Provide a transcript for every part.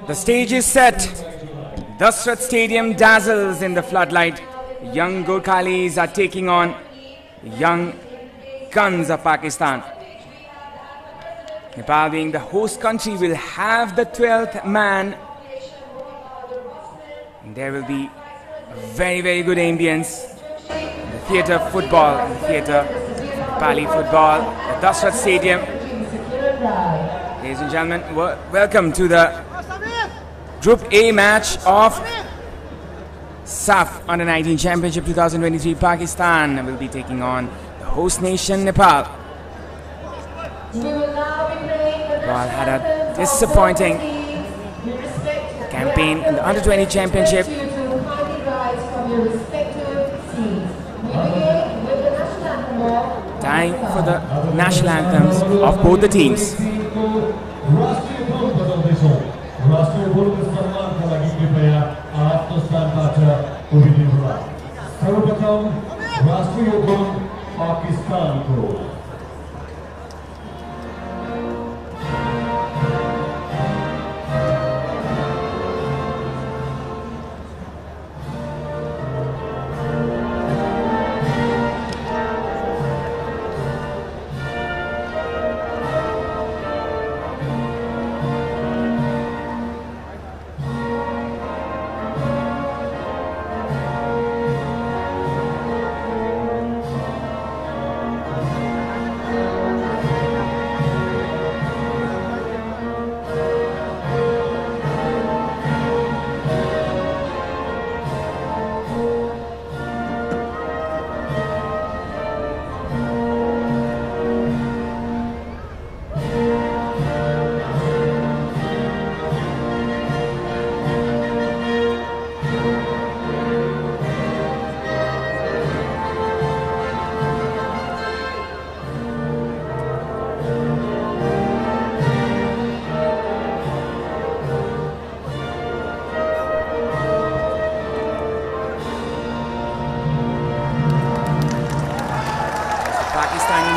The stage is set. The Cette Stadium dazzles in the floodlight. Young Gorkhalis are taking on young guns of Pakistan. Nepal, being the host country, will have the 12th man. And there will be a very, very good ambience. The theatre of football, the theatre of Nepali football, the Cette Stadium. Ladies and gentlemen, welcome to the Group A match of SAFF Under-19 Championship 2023. Pakistan will be taking on the host nation, Nepal. Nepal had a disappointing campaign in the Under-20 Championship. Time for the national anthems of both the teams. राष्ट्रिय बोर्डको सम्मानका लागि कृपया आफ्नो स्थानबाट उभिनुहोला। सर्वप्रथम राष्ट्रिय board पाकिस्तानको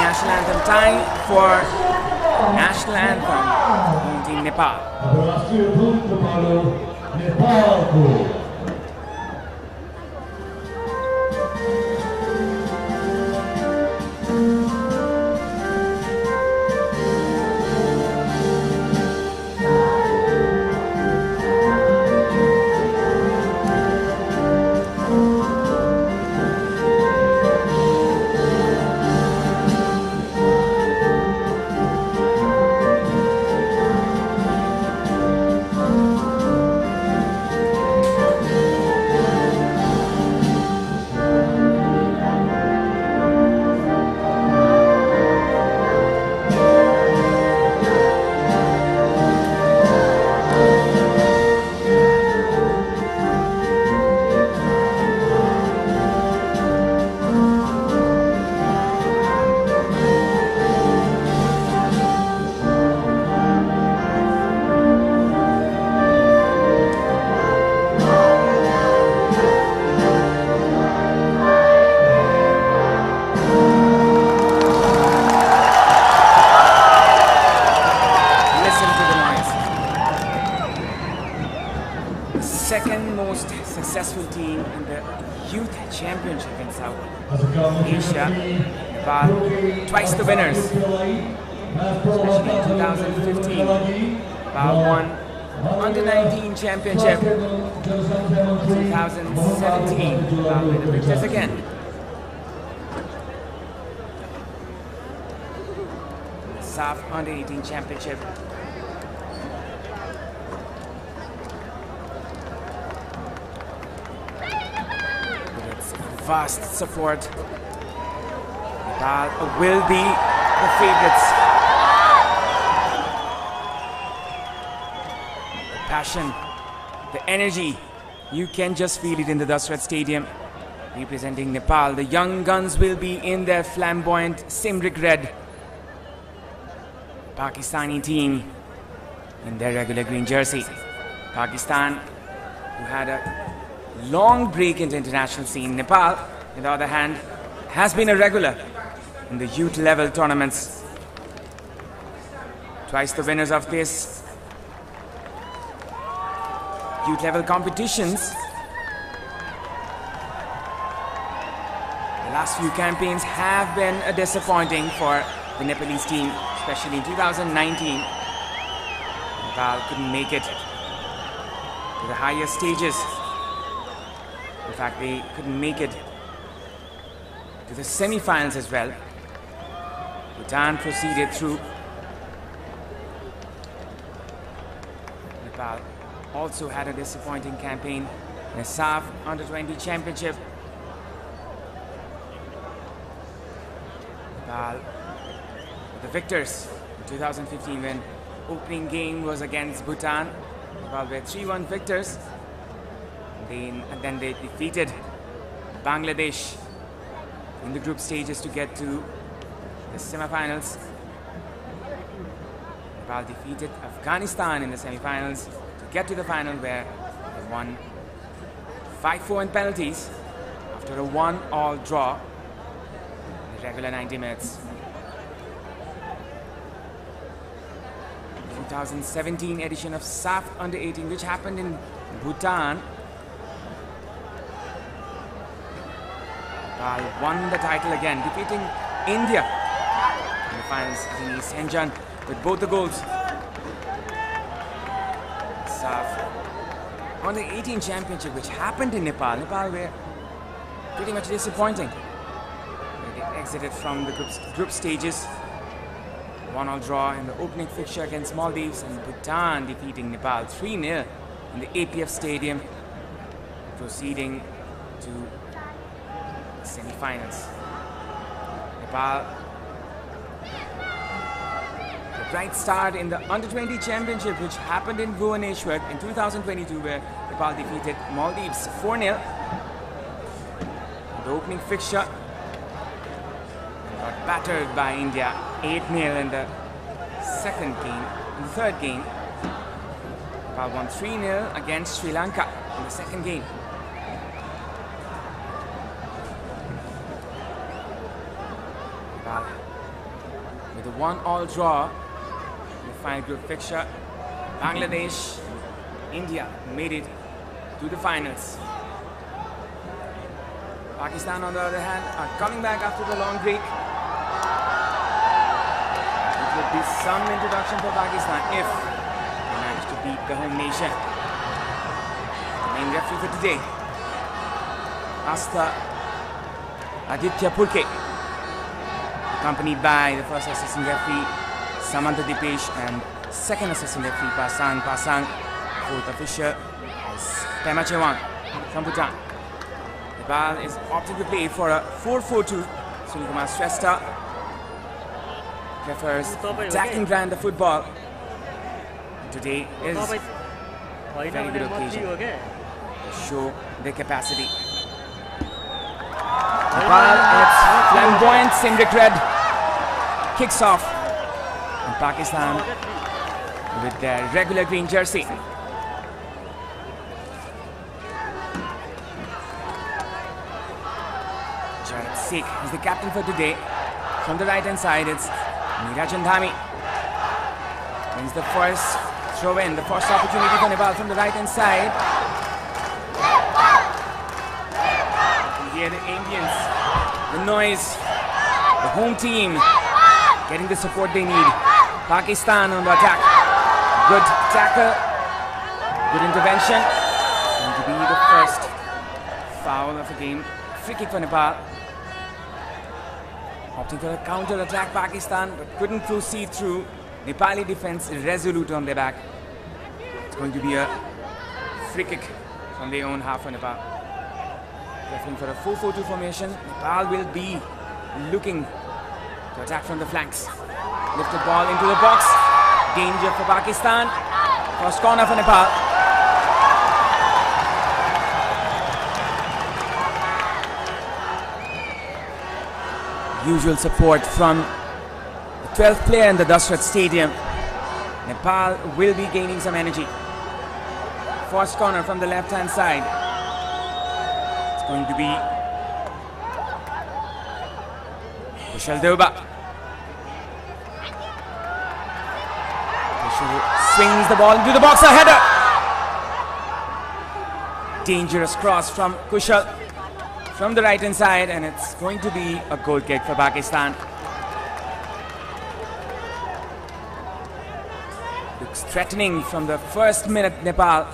National anthem time for national anthem in Nepal. Second most successful team in the youth championship in South Asia. Nepal, twice the winners, especially in 2015. Nepal won Under-19 championship. 2017, Nepal were the victors again. The SAFF Under-18 championship. Vast support. Nepal will be the favorites. The passion, the energy, you can just feel it in the Cette Stadium. Representing Nepal, the young guns will be in their flamboyant Simrik red. Pakistani team in their regular green jersey. Pakistan, who had a long break in the international scene. Nepal, on the other hand, has been a regular in the youth level tournaments. Twice the winners of this youth level competitions. The last few campaigns have been disappointing for the Nepalese team, especially in 2019. Nepal couldn't make it to the higher stages. In fact, they couldn't make it to the semi-finals as well. Bhutan proceeded through. Nepal also had a disappointing campaign in the SAFF Under-20 Championship. Nepal were the victors in 2015 when opening game was against Bhutan. Nepal were 3-1 victors. And then they defeated Bangladesh in the group stages to get to the semi-finals. Nepal defeated Afghanistan in the semi-finals to get to the final, where they won 5-4 in penalties after a 1-all draw in the regular 90 minutes. 2017 edition of SAFF Under-18, which happened in Bhutan. Nepal won the title again, defeating India in the finals. Senjan with both the goals. SAFF Under-18 Championship, which happened in Nepal. Nepal were pretty much disappointing. They exited from the group stages. 1-all draw in the opening fixture against Maldives, and Bhutan defeating Nepal 3-0 in the APF Stadium, proceeding to the semi-finals. Nepal a bright start in the Under-20 Championship, which happened in Bhubaneswar in 2022, where Nepal defeated Maldives 4-0 in the opening fixture. Got battered by India 8-0 in the second game. In the third game, Nepal won 3-0 against Sri Lanka in the second game. Nepal with a 1-all draw in the final group fixture. Bangladesh, India made it to the finals. Pakistan, on the other hand, are coming back after the long break. It would be some introduction for Pakistan if they manage to beat the home nation. The main referee for today, Asta Aditya Purke, accompanied by the first assistant referee Samantha Dipesh and second assistant referee Pasang Pasang. Fourth official is Pema Chewang from Bhutan. Nepal is opting to play for a 4-4-2. Sunil Shrestha prefers attacking brand of football. Today is a very good occasion to show their capacity. Nepal, its flamboyant Cindric red, kicks off, and Pakistan with their regular green jersey. Sheikh is the captain for today. From the right hand side, it's Nirajan Dhami. Wins the first throw in, the first opportunity for Nepal from the right hand side. You can hear the ambience, the noise, the home team getting the support they need. Pakistan on the attack. Good tackle, good intervention. Going to be the first foul of the game. Free kick for Nepal. Opting for a counter-attack Pakistan, but couldn't proceed through. Nepali defense resolute on their back. It's going to be a free kick from their own half for Nepal. Referring for a 4-4-2 formation. Nepal will be looking to attack from the flanks. Lifted ball into the box. Danger for Pakistan. First corner for Nepal. Usual support from the 12th player in the Dasrat Stadium. Nepal will be gaining some energy. First corner from the left hand side. It's going to be Kushal Deuba. Kushal swings the ball into the box, a header. dangerous cross from Kushal from the right hand side, and it's going to be a goal kick for Pakistan. Looks threatening from the first minute. Nepal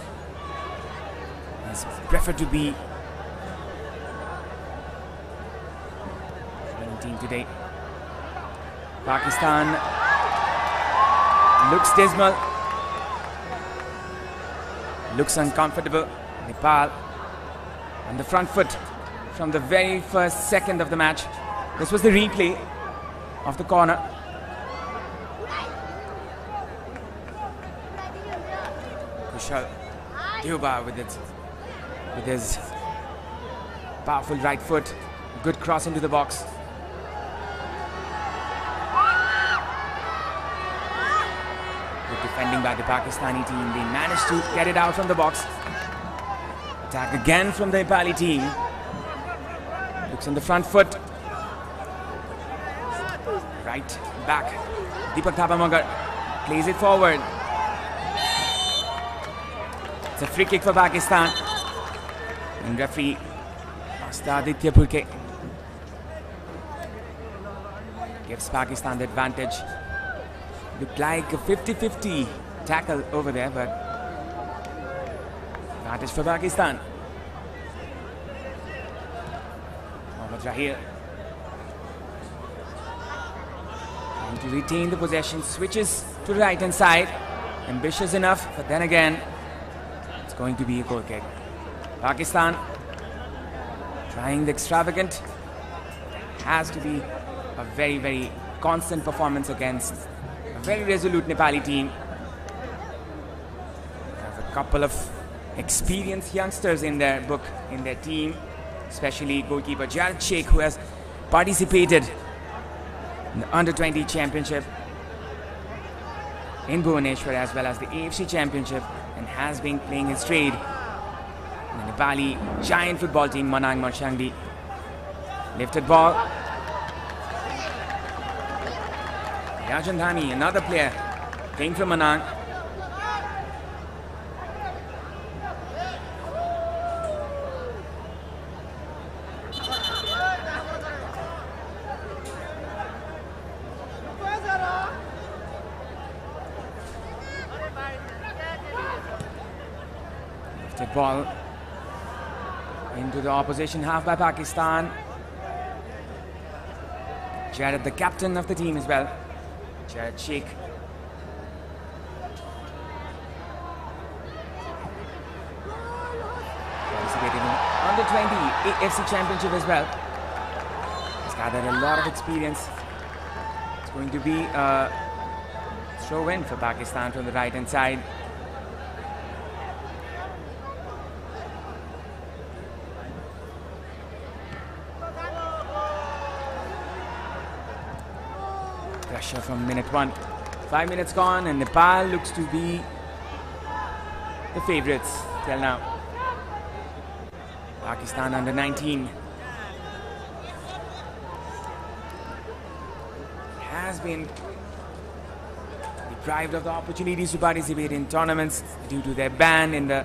has preferred to be winning team today. Pakistan looks dismal, looks uncomfortable. Nepal on the front foot from the very first second of the match. This was the replay of the corner. Kushal Duba with his powerful right foot. Good cross into the box. Good defending by the Pakistani team. They managed to get it out from the box. Attack again from the Nepali team. Looks on the front foot. Right back. Deepak Thapamagar plays it forward. It's a free kick for Pakistan. And referee Astaditya Purke gives Pakistan the advantage. Looked like a 50-50 tackle over there, but advantage for Pakistan. Rahir trying to retain the possession, switches to the right hand side, ambitious enough, but then again it's going to be a goal kick. Pakistan trying the extravagant. Has to be a very, very constant performance against a very resolute Nepali team. Have a couple of experienced youngsters in their book, in their team, especially goalkeeper Sheikh, who has participated in the Under-20 Championship in Bhubaneswar as well as the AFC Championship, and has been playing his trade in the Nepali giant football team Manang Marshangdi. Lifted ball. Rajan Dhani, another player playing from Manang. Ball into the opposition half by Pakistan. Jared, the captain of the team as well. Jared Sheikh. Participated in the Under-20 AFC Championship as well. He's gathered a lot of experience. It's going to be a throw-in for Pakistan from the right-hand side. Pressure from minute 1. 5 minutes gone, and Nepal looks to be the favourites till now. Pakistan under 19 has been deprived of the opportunities to participate in tournaments due to their ban in the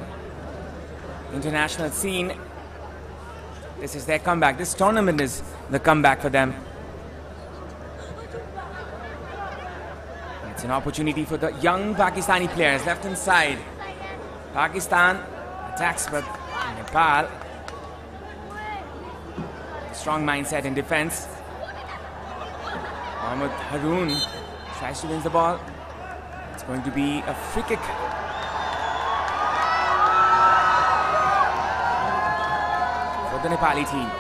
international scene. This is their comeback. This tournament is the comeback for them. It's an opportunity for the young Pakistani players. Left hand side. Pakistan attacks, but Nepal, strong mindset in defense. Mohammad Haroon tries to win the ball. It's going to be a free kick. For the Nepali team.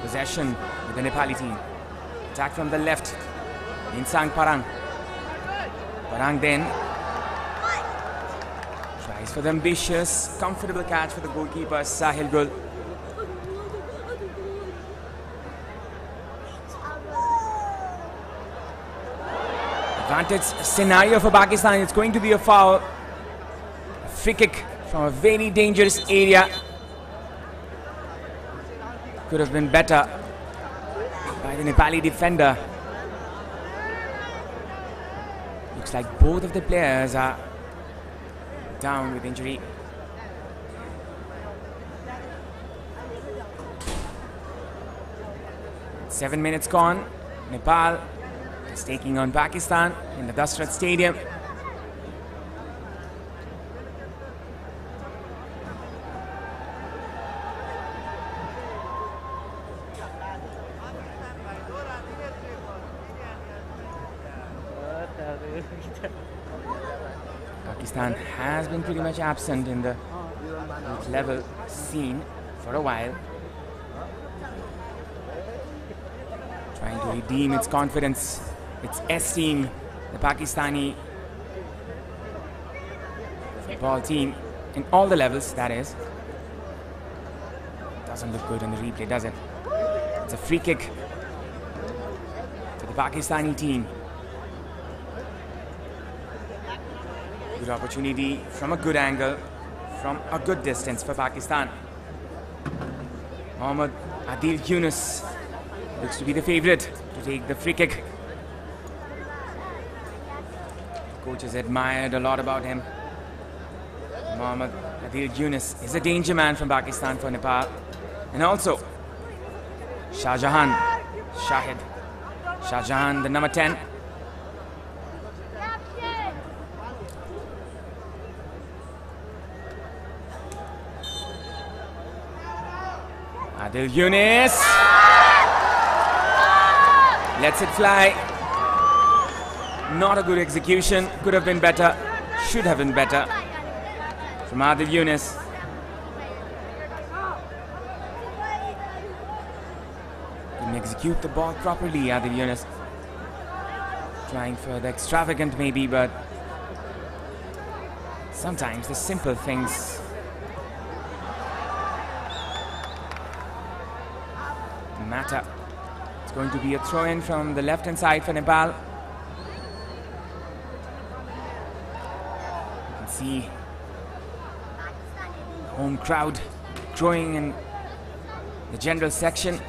Possession with the Nepali team. Attack from the left. Insang Parang. Parang then tries for the ambitious, comfortable catch for the goalkeeper Sahil Gul. Advantage scenario for Pakistan. It's going to be a foul. A free kick from a very dangerous area. Could have been better by the Nepali defender. Looks like both of the players are down with injury. Seven minutes gone. Nepal is taking on Pakistan in the Dasrat Stadium. Pakistan has been pretty much absent in the youth level scene for a while, trying to redeem its confidence, its esteem. The Pakistani football team in all the levels, that is. Doesn't look good on the replay, does it? It's a free kick to the Pakistani team. Good opportunity from a good angle, from a good distance for Pakistan. Mohammad Adil Yunus looks to be the favorite to take the free kick. Coaches admired a lot about him. Mohammad Adil Yunus is a danger man from Pakistan for Nepal. And also Shahjahan, the number 10. Adil Yunus lets it fly. Not a good execution. Could have been better. Should have been better from Adil Yunus. Didn't execute the ball properly, Adil Yunus. Trying for the extravagant maybe, but sometimes the simple things matter. It's going to be a throw-in from the left-hand side for Nepal. You can see home crowd growing in the general section.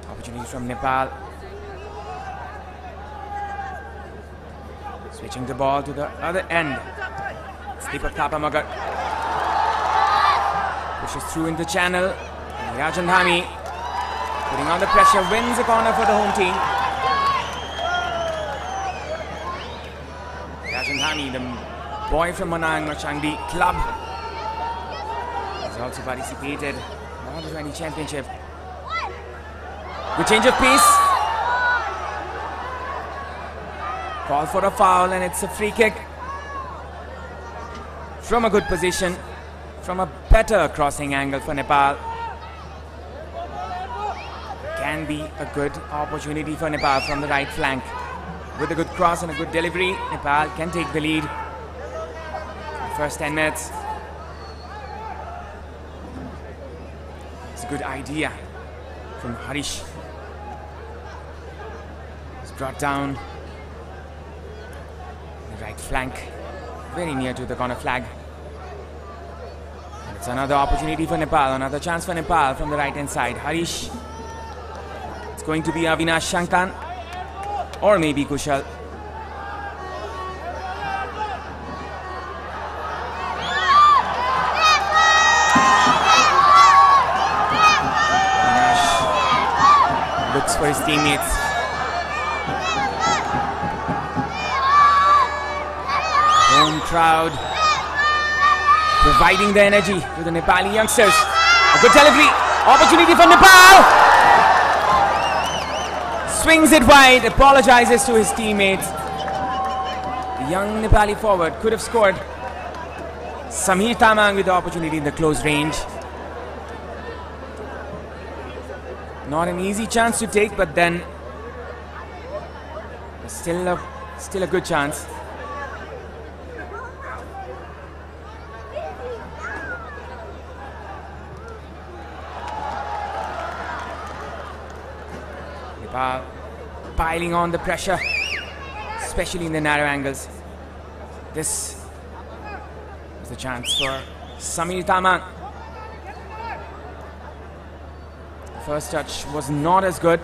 Opportunity from Nepal. Switching the ball to the other end. Slip of Thapa Magar. Pushes through in the channel. And Rajan Dhami putting on the pressure, wins a corner for the home team. Rajan Dhami, the boy from Manang Marchangdi club, has also participated in the U19 championship. Good change of pace. Call for a foul, and it's a free kick from a good position, from a better crossing angle for Nepal. Can be a good opportunity for Nepal from the right flank. With a good cross and a good delivery, Nepal can take the lead. The first 10 minutes. It's a good idea from Harish. It's brought down the right flank, very near to the corner flag. And it's another opportunity for Nepal, another chance for Nepal from the right hand side. Harish. It's going to be Avinash Shanktan or maybe Kushal. Avinash looks for his teammates. Home crowd providing the energy to the Nepali youngsters. A good delivery. Opportunity for Nepal. Swings it wide. Apologizes to his teammates. The young Nepali forward could have scored. Samir Tamang with the opportunity in the close range. Not an easy chance to take, but then still a good chance. Nepal piling on the pressure, especially in the narrow angles. This is a chance for Samir Tamang. First touch was not as good.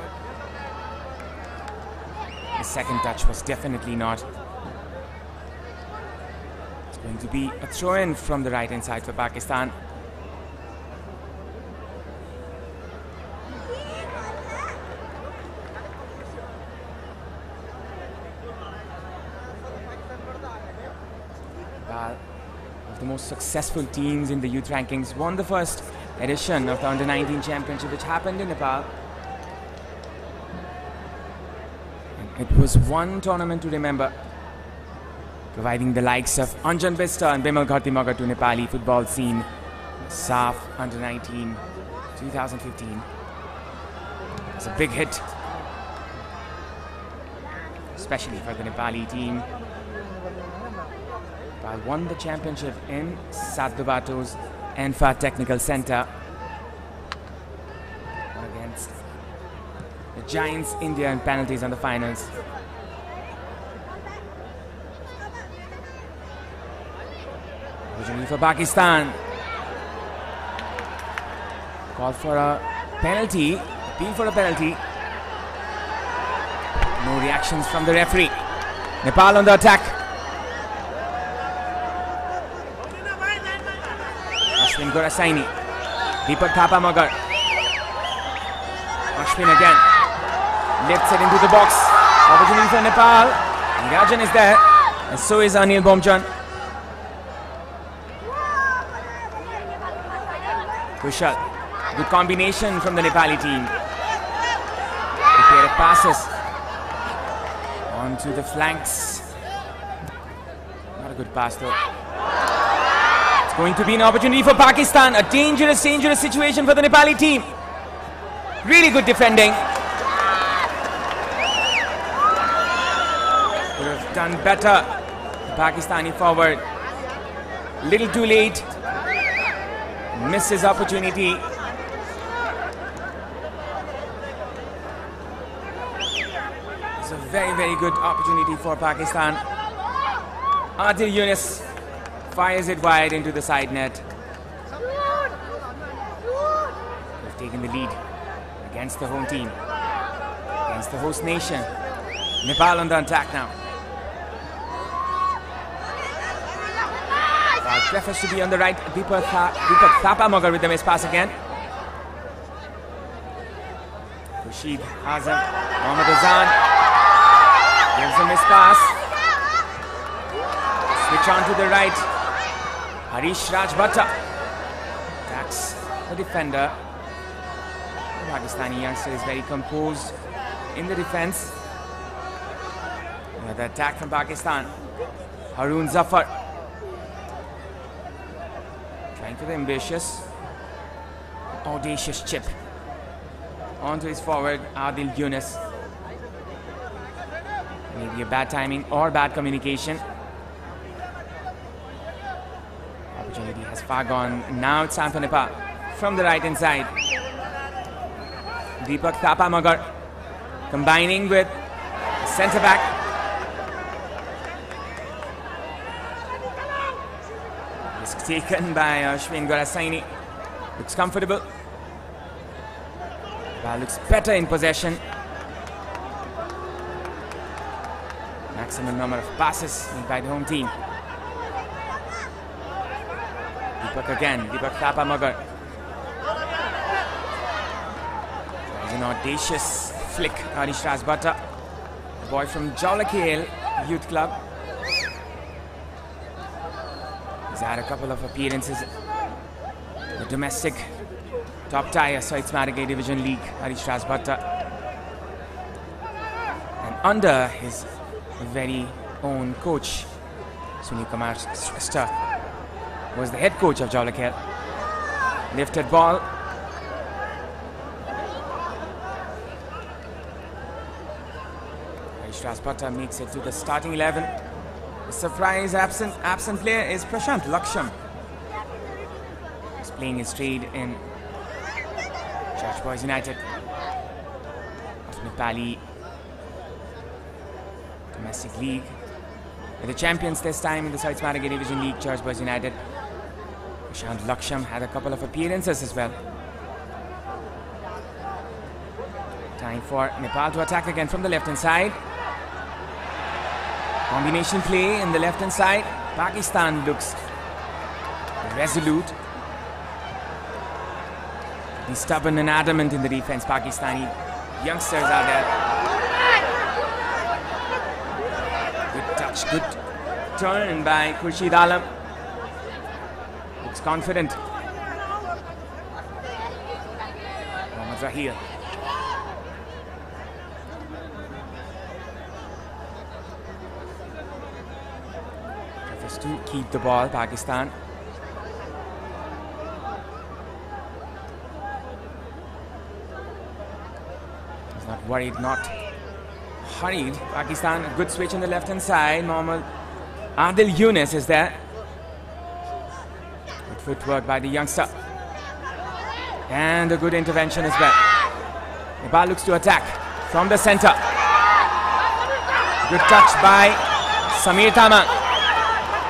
The second touch was definitely not. It's going to be a throw-in from the right-hand side for Pakistan. Nepal, one of the most successful teams in the youth rankings, won the first edition of the Under-19 Championship, which happened in Nepal. It was one tournament to remember, providing the likes of Anjan Bista and Bimal Ghartimagar to Nepali football scene. SAFF Under-19 2015. It's a big hit, especially for the Nepali team. Nepal won the championship in Sadubato's Enfa Technical Center against the Giants India in penalties on the finals. Opportunity for Pakistan. Call for a penalty, appeal for a penalty. No reactions from the referee. Nepal on the attack. Ashwin Gorasaini, Deepak Thapamagar. Ashwin again, lifts it into the box. Opportunity for Nepal. Rajan is there, and so is Anil Bomjan. Kushal, good combination from the Nepali team. A pair of passes onto the flanks. Not a good pass though. Going to be an opportunity for Pakistan. A dangerous situation for the Nepali team. Really good defending. Could have done better. The Pakistani forward. Little too late. Misses opportunity. It's a very good opportunity for Pakistan. Adil Yunus fires it wide into the side net. They've taken the lead against the home team, against the host nation. Nepal on the attack now. Prefers to be on the right. Deepak Thapamagar with the miss pass again. Rashid Azam, Mohammad Azan gives a miss pass. Switch on to the right. Harish Rajbhatta attacks the defender. The Pakistani youngster is very composed in the defense. Another attack from Pakistan. Haroon Zafar trying for the audacious chip onto his forward Adil Yunus. Maybe a bad timing or bad communication. Opportunity has far gone. Now it's time for Nepal from the right hand side. Deepak Thapamagar combining with centre back. Risk taken by Ashwin Gorasaini. Looks comfortable. Nepal looks better in possession. Maximum number of passes made by the home team. Deepak again, Deepak Thapamagar. There's an audacious flick, Harish Rajbhatta, the boy from Jawlakhel Youth Club. He's had a couple of appearances in the domestic top tier, Cette, Division League, Harish Rajbhatta. And under his very own coach, Sunil Kumar Shrestha, was the head coach of Jawlakhel. Lifted ball. Harish Rajbhatta makes it to the starting 11. The surprise absent player is Prashant Laksham. He's playing his trade in Church Boys United of Nepali domestic league. They're the champions this time in the South Maragay Division League, Church Boys United. Prashant Laksham had a couple of appearances as well. Time for Nepal to attack again from the left hand side. Combination play in the left hand side. Pakistan looks resolute. Be stubborn and adamant in the defense. Pakistani youngsters are there. Good touch, good turn by Khurshid Alam. Looks confident. Mohammad Raheel. Prefers to keep the ball, Pakistan. He's not worried, not hurried. Pakistan, a good switch on the left hand side. Mohammad Adil Yunus is there. Good footwork by the youngster. And a good intervention as well. Nepal looks to attack from the center. Good touch by Samir Tamang.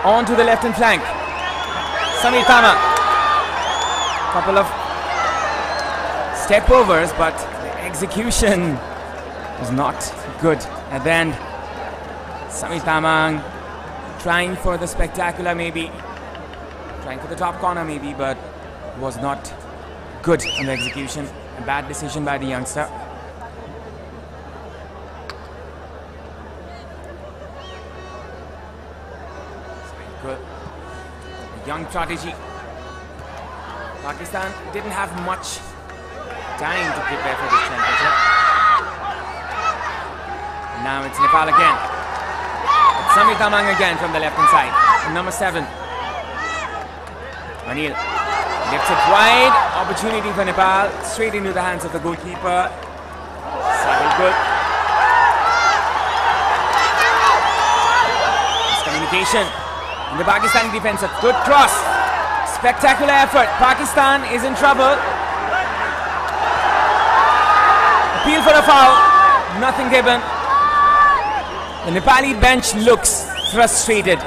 On to the left hand flank. Samir Tamang. Couple of step overs, but the execution was not good at the end. Samir Tamang trying for the spectacular maybe. Trying for the top corner maybe, but was not good on the execution. A bad decision by the youngster. Good. A young prodigy. Pakistan didn't have much time to prepare for this championship. Now it's Nepal again. It's Samir Tamang again from the left hand side. And number 7. Anil lifts it wide. Opportunity for Nepal. Straight into the hands of the goalkeeper. Sahil good. Miscommunication in the Pakistani defense. A good cross. Spectacular effort. Pakistan is in trouble. Appeal for a foul. Nothing given. The Nepali bench looks frustrated.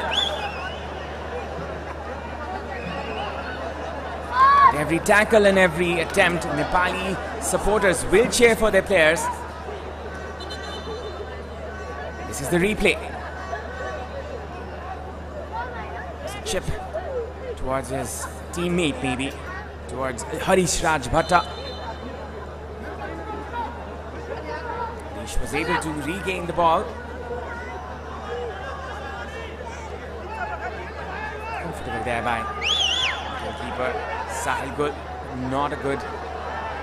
Every tackle and every attempt, Nepali supporters will cheer for their players. This is the replay. It's a chip towards his teammate maybe, towards Harish Raj Bhatta. Harish was able to regain the ball. Comfortable there by goalkeeper Sahil good. Not a good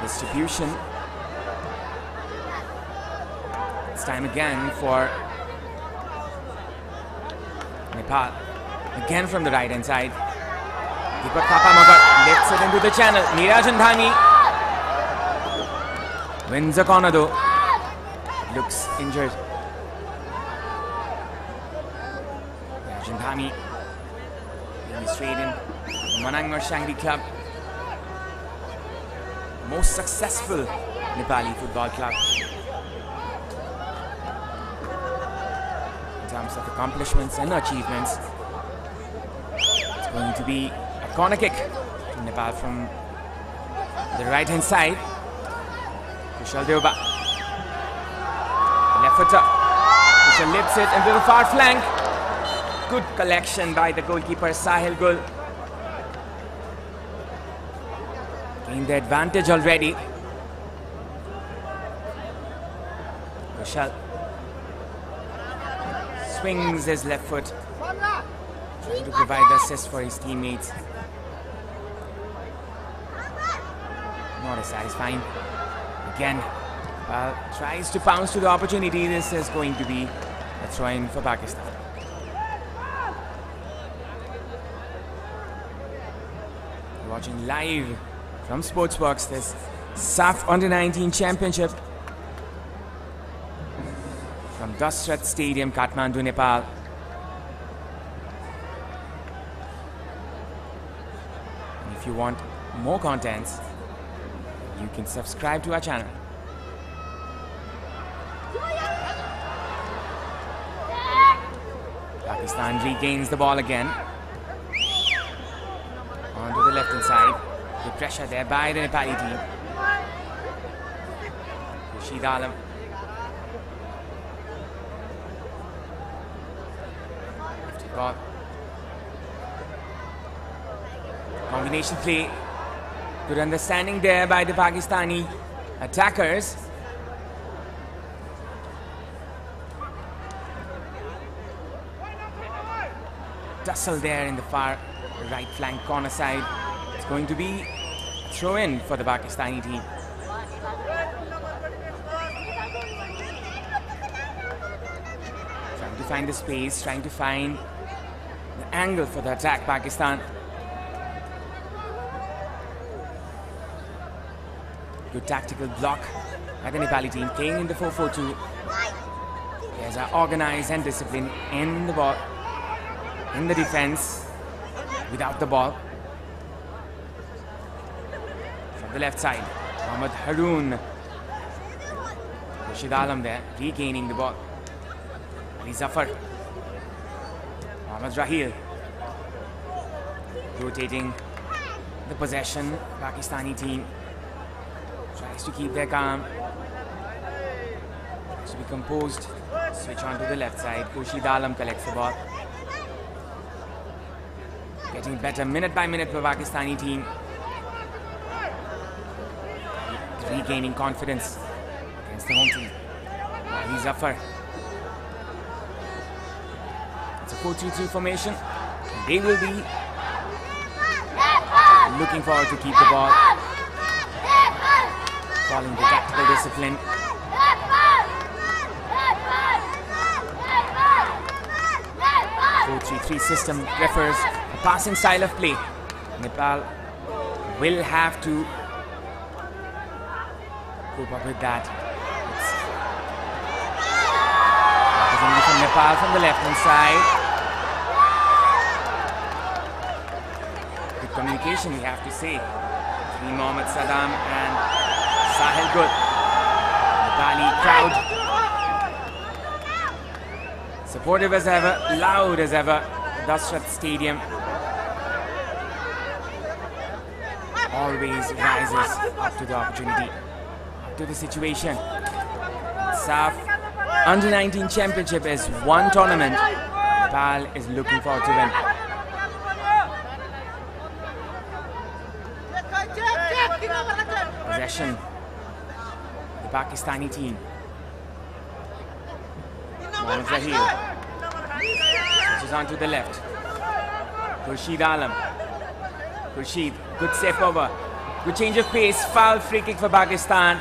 distribution. It's time again for Nepal. Again from the right hand side. Deepak Thapamagar lifts it into the channel. Neeraj Dhami wins a corner though. Looks injured. Neeraj Dhami straight in. Manangmar Shangri Club. Most successful Nepali football club in terms of accomplishments and achievements. It's going to be a corner kick to Nepal from the right hand side. Kushal Deuba, left footer. Kushal lifts it into the far flank. Good collection by the goalkeeper Sahil Gul. Gained the advantage already. Kushal swings his left foot, trying to provide the assist for his teammates. Not as satisfying. Again, tries to pounce to the opportunity. This is going to be a throw-in for Pakistan. You're watching live from Sportsbox, this SAFF Under-19 Championship from Dasrat Stadium, Kathmandu, Nepal. And if you want more contents, you can subscribe to our channel. Pakistan regains the ball again. Onto the left hand side. The pressure there by the Nepali team. Khurshid Alam. Lifted ball. Combination play. Good understanding there by the Pakistani attackers. Tussle there in the far right flank corner side. It's going to be a throw in for the Pakistani team. Trying to find the space, trying to find the angle for the attack, Pakistan. Good tactical block by the Nepali team, playing in the 4-4-2. Players are organized and disciplined in the ball, in the defense, without the ball. From the left side, Mohammad Haroon. Khurshid Alam there, regaining the ball. Ali Zafar. Mohammad Rahil. Rotating the possession, Pakistani team. Tries to keep their calm. Tries to be composed. Switch on to the left side. Khurshid Alam collects the ball. Getting better minute by minute for Pakistani team. Regaining confidence against the home team. Ali Zafar. It's a 4-2-3 formation. They will be looking forward to keep the ball. Following the tactical discipline. (4-3-3) system prefers a passing style of play. Nepal will have to cope up with that. Representing from Nepal from the left hand side. Good communication, we have to say, between Mohammad Saddam and Sahil Good. Nepali crowd supportive as ever, loud as ever. Dasrat Stadium always rises up to the opportunity, up to the situation. SAFF Under 19 Championship is one tournament Nepal is looking forward to win. Possession, the Pakistani team. Mohammad Zahir switches on to the left. Khurshid Alam. Khurshid, good step over. Good change of pace. Foul free kick for Pakistan.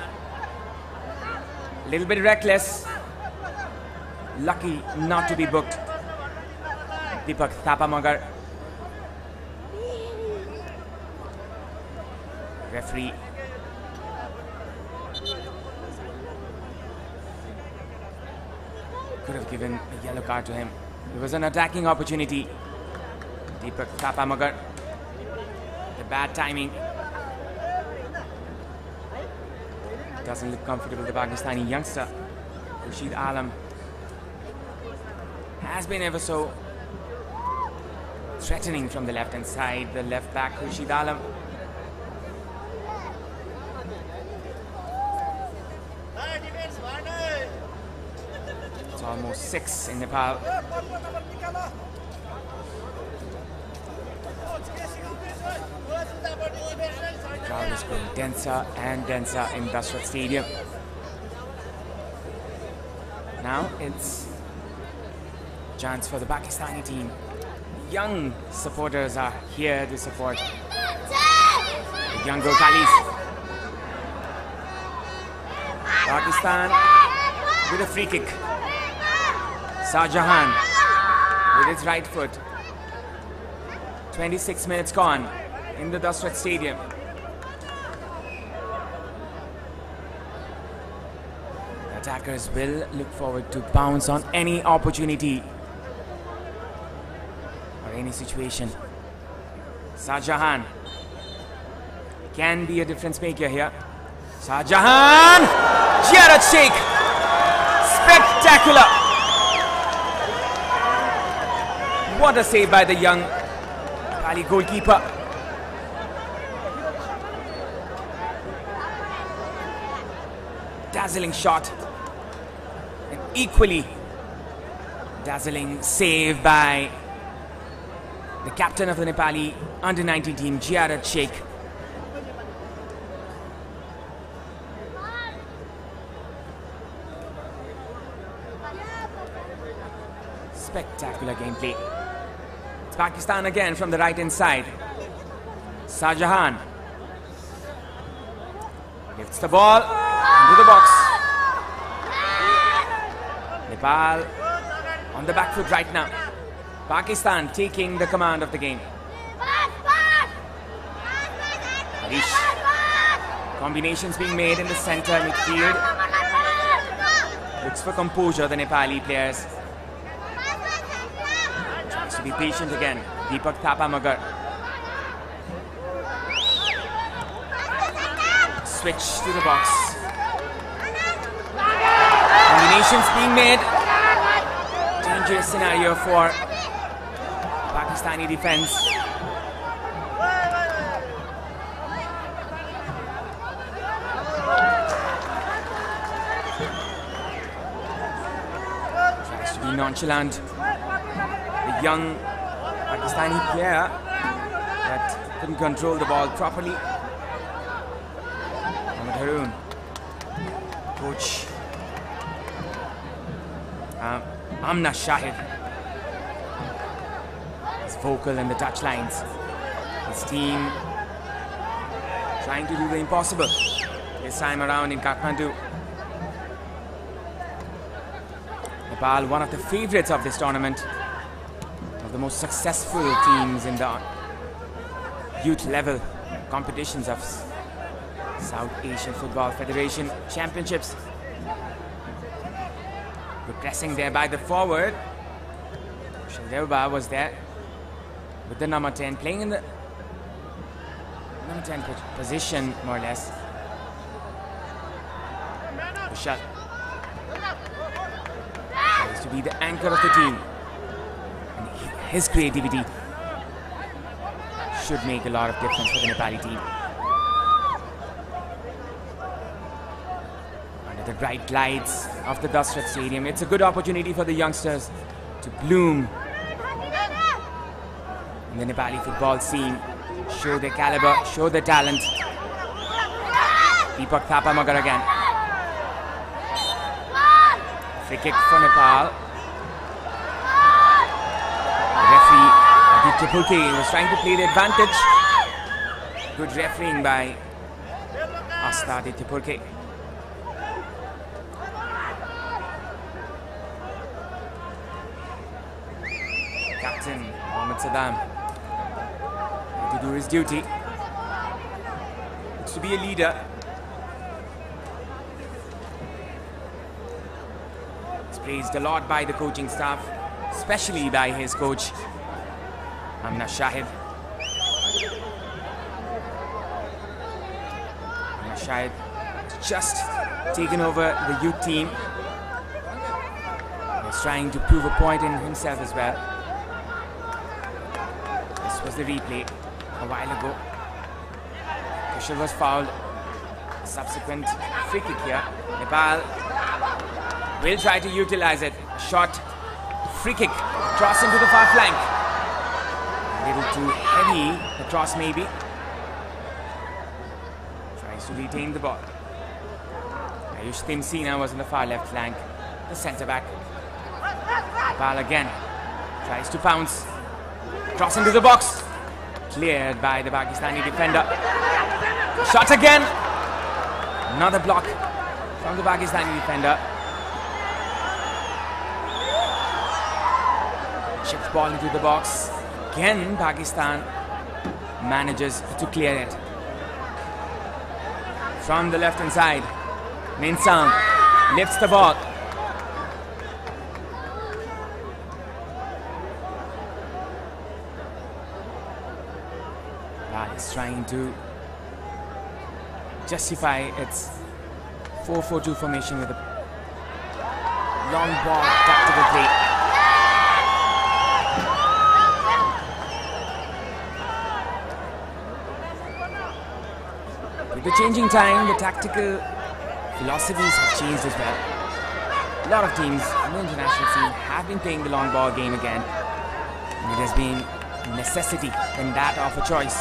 A little bit reckless. Lucky not to be booked. Deepak Thapamagar. Referee could have given a yellow card to him. It was an attacking opportunity. Deepak Thapamagar. The bad timing. Doesn't look comfortable, the Pakistani youngster. Khurshid Alam has been ever so threatening from the left hand side. The left back, Khurshid Alam. It's almost 6 in Nepal. The crowd is growing denser and denser in Dasrat Stadium. Now it's a chance for the Pakistani team. Young supporters are here to support the young Gokalis. Pakistan with a free kick. Shahjahan with his right foot. 26 minutes gone in the Dasrat Stadium. Attackers will look forward to bounce on any opportunity or any situation. Shahjahan can be a difference maker here. Shahjahan! Jared Sheikh! Spectacular! What a save by the young Nepali goalkeeper. dazzling shot. An equally dazzling save by the captain of the Nepali under-19 team, Sheikh. Spectacular gameplay. It's Pakistan again from the right-hand side. Shahjahan lifts the ball into the box. Nepal on the back foot right now. Pakistan taking the command of the game. Harish. Combinations being made in the center midfield. Looks for composure, the Nepali players. Tries to be patient again. Deepak Thapamagar. Switch to the box. Combinations being made. Dangerous scenario for Pakistani defense. Tries to be nonchalant. The young Pakistani player that couldn't control the ball properly. Haroon, coach Amna Shahid is vocal in the touchlines. His team trying to do the impossible this time around in Kathmandu. Nepal, one of the favorites of this tournament, one of the most successful teams in the youth level competitions of South Asian Football Federation Championships. Good pressing there by the forward. Shaldeva was there with the number 10, playing in the number 10 position more or less. Vishal tries to be the anchor of the team. And his creativity should make a lot of difference for the Nepali team. The bright lights of the Dasrat Stadium. It's a good opportunity for the youngsters to bloom in the Nepali football scene, show their caliber, show their talent. Deepak Thapamagar again. Free kick for Nepal. The referee Aditya Pulke was trying to play the advantage. Good refereeing by Asta Aditya Pulke. Captain Mohammad Saddam to do his duty. Looks to be a leader. It's praised a lot by the coaching staff, especially by his coach Amna Shahid. Amna Shahid just taken over the youth team. He's trying to prove a point in himself as well. Was the replay a while ago. Kushal was fouled. Subsequent free kick here. Nepal will try to utilize it. Shot, free kick, cross into the far flank. A little too heavy, the cross maybe. Tries to retain the ball. Ayush Timsina was in the far left flank, the centre back. Nepal again tries to pounce. Cross into the box. Cleared by the Pakistani defender. Shot again. Another block from the Pakistani defender. Chips ball into the box. Again, Pakistan manages to clear it. From the left hand side, Minsang lifts the ball. It's trying to justify its 4-4-2 formation with a long ball tactical play. With the changing time, the tactical philosophies have changed as well. A lot of teams in the international scene have been playing the long ball game again. And it has been necessity than that of a choice.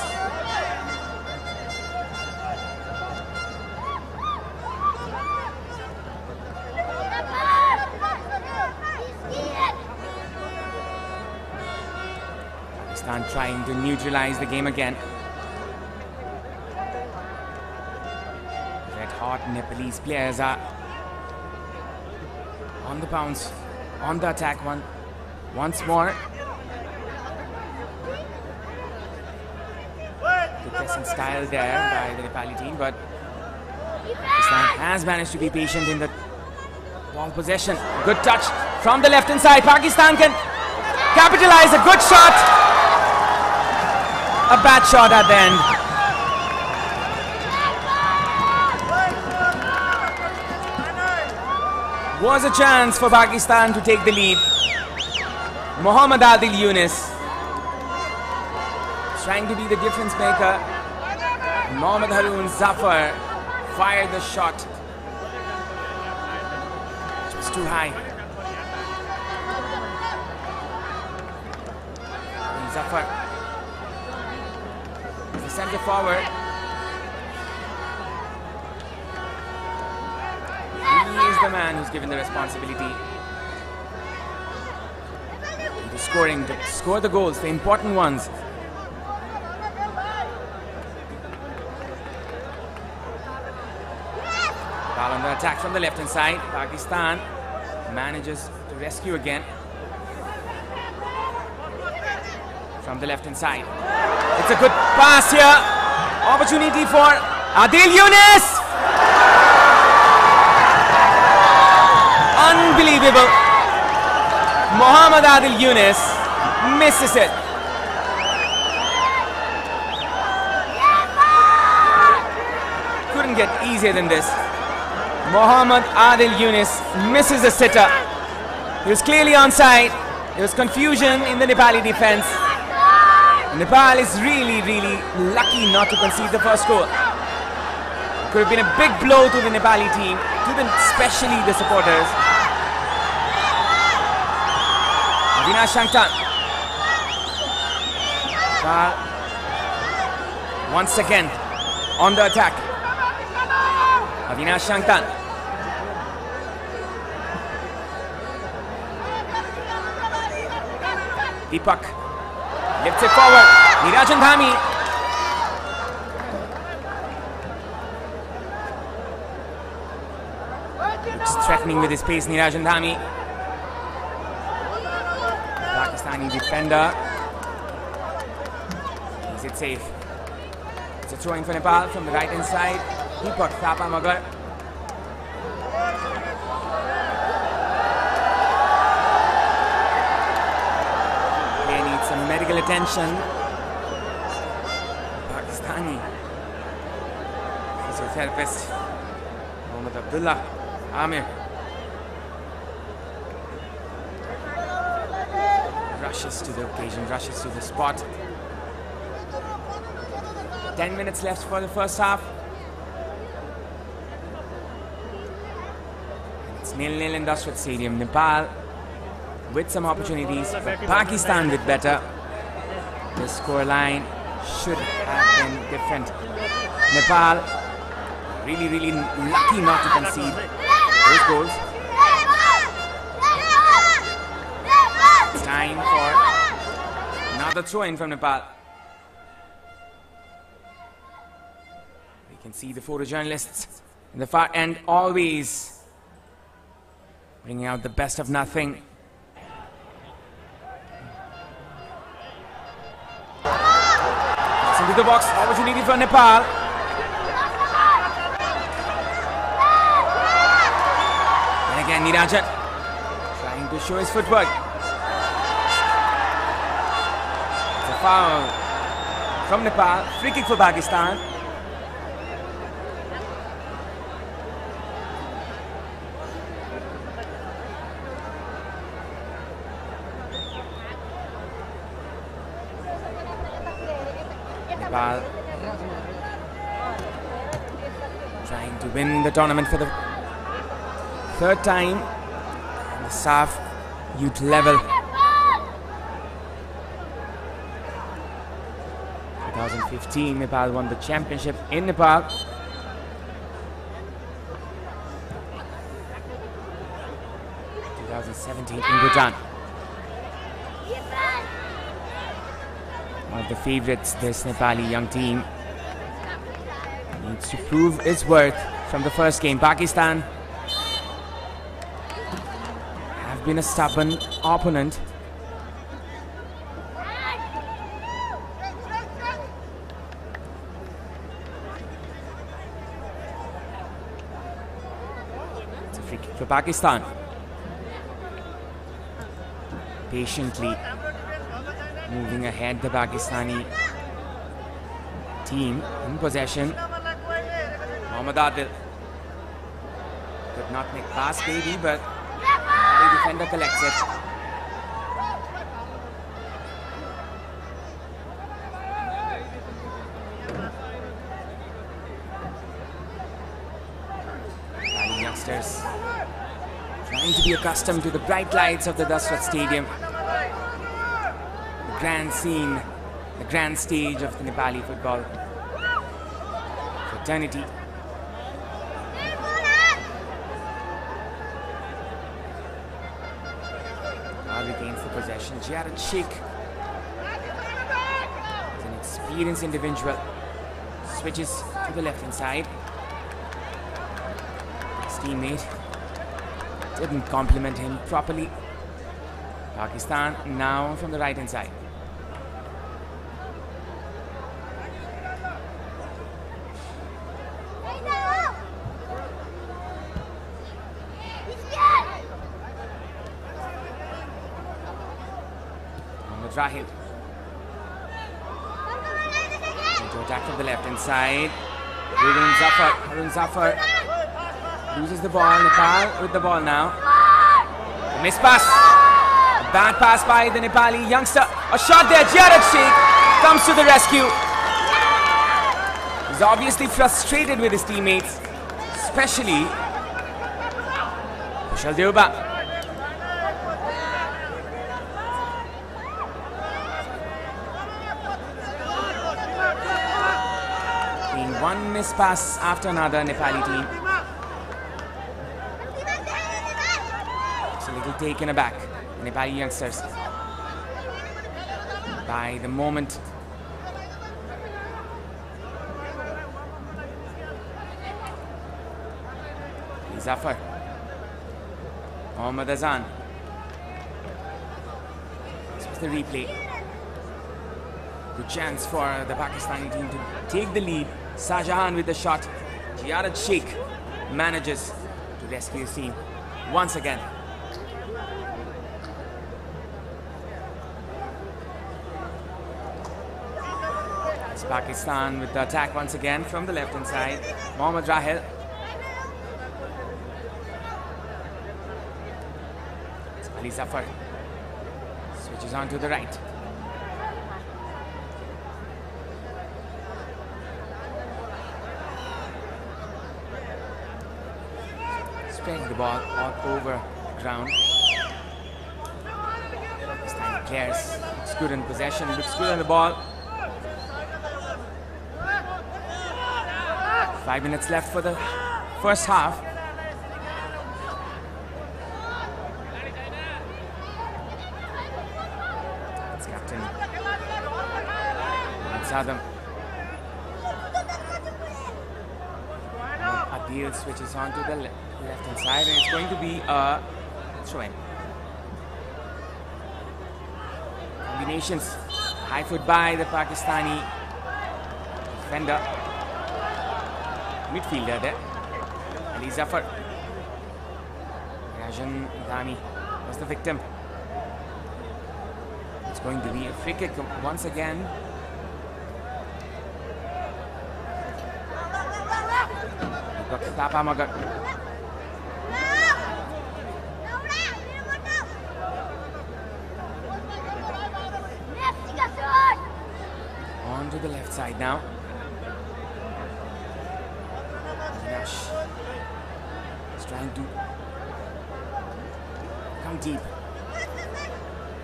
Pakistan trying to neutralize the game again. Red hot Nepalese players are on the bounce, on the attack once more. The pressing style there by the Nepali team, but Pakistan has managed to be patient in the ball possession. Good touch from the left hand side. Pakistan can capitalize. A good shot. A bad shot at the end. Was a chance for Pakistan to take the lead. Mohammad Adil Yunus trying to be the difference maker. Mohammad Haroon Zafar fired the shot. It was too high. And Zafar, the centre forward. He is the man who's given the responsibility to scoring, to score the goals, the important ones. Ball on the attack from the left hand side. Pakistan manages to rescue again from the left hand side. It's a good pass here. Opportunity for Adil Yunus. Unbelievable. Mohammad Adil Yunus misses it. Couldn't get easier than this. Mohammad Adil Yunus misses the sitter. He was clearly onside. There was confusion in the Nepali defense. Nepal is really lucky not to concede the first goal. Could have been a big blow to the Nepali team, especially the supporters. Avinash Shanktan. Once again on the attack. Avinash Shanktan. Deepak lifts it forward. Nirajan Dhami. Looks threatening with his pace, Nirajan Dhami. Pakistani defender. Is it safe? It's a throw in for Nepal from the right hand side. Deepak Thapa Magar. They need some medical attention. Pakistani physiotherapist Mohammad Abdullah Amir rushes to the occasion, rushes to the spot. 10 minutes left for the first half. It's 0-0 in Dashrath Stadium. Nepal with some opportunities, but Pakistan with better. The score line should have been different. Nepal really lucky not to concede those goals. It's time for another throw in from Nepal. We can see the photojournalists in the far end always bringing out the best of nothing. Into the box, opportunity for Nepal. And again, Nirajan trying to show his footwork. It's a foul from Nepal. Free kick for Pakistan. Nepal trying to win the tournament for the third time in the SAFF youth level. 2015 Nepal won the championship in Nepal. 2017 in Bhutan. One of the favorites, this Nepali young team needs to prove its worth from the first game. Pakistan have been a stubborn opponent. It's a free kick for Pakistan. Patiently moving ahead, the Pakistani team in possession. Mohammad Adil could not make pass maybe, but the defender collects it. Nepali youngsters trying to be accustomed to the bright lights of the Dasrat Stadium. The grand scene, the grand stage of the Nepali football fraternity. Now regains the possession. Jared Sheikh is an experienced individual. Switches to the left hand side. His teammate didn't compliment him properly. Pakistan now from the right hand side. Rahil into attack from the left hand side. Harun Zafar loses the ball. Nepal with the ball now. A miss pass. A bad pass by the Nepali youngster. A shot there. Jared Sheikh comes to the rescue. He's obviously frustrated with his teammates, especially Kushal Deuba. One miss pass after another, Nepali team. It's a little taken aback, Nepali youngsters, by the moment. Zafar. Mohammad Azan. This was the replay. Good chance for the Pakistani team to take the lead. Shahjahan with the shot. Jared Sheikh manages to rescue his team once again. It's Pakistan with the attack once again from the left hand side. Mohammad Rahil. It's Ali Zafar. Switches on to the right. The ball all over ground. This time Claire's looks good in possession, looks good on the ball. 5 minutes left for the first half. It's Captain Sadam. Adil switches on to the left hand side, and it's going to be a throw-in. Combinations, high foot by the Pakistani defender, midfielder there. Ali Zafar. Rajan Dhani was the victim. It's going to be a free kick once again. Tapa Magar. On to the left side now. Nash is trying to come deep.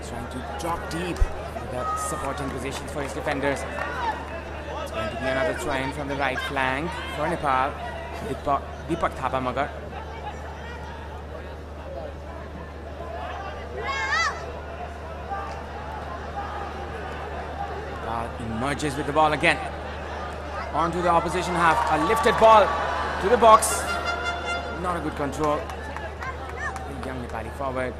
Trying to drop deep with the supporting positions for his defenders. It's going to be another throw-in from the right flank for Nepal. Deepak Thapa Magar. Emerges with the ball again. Onto the opposition half. A lifted ball to the box. Not a good control. The young Nepali forward.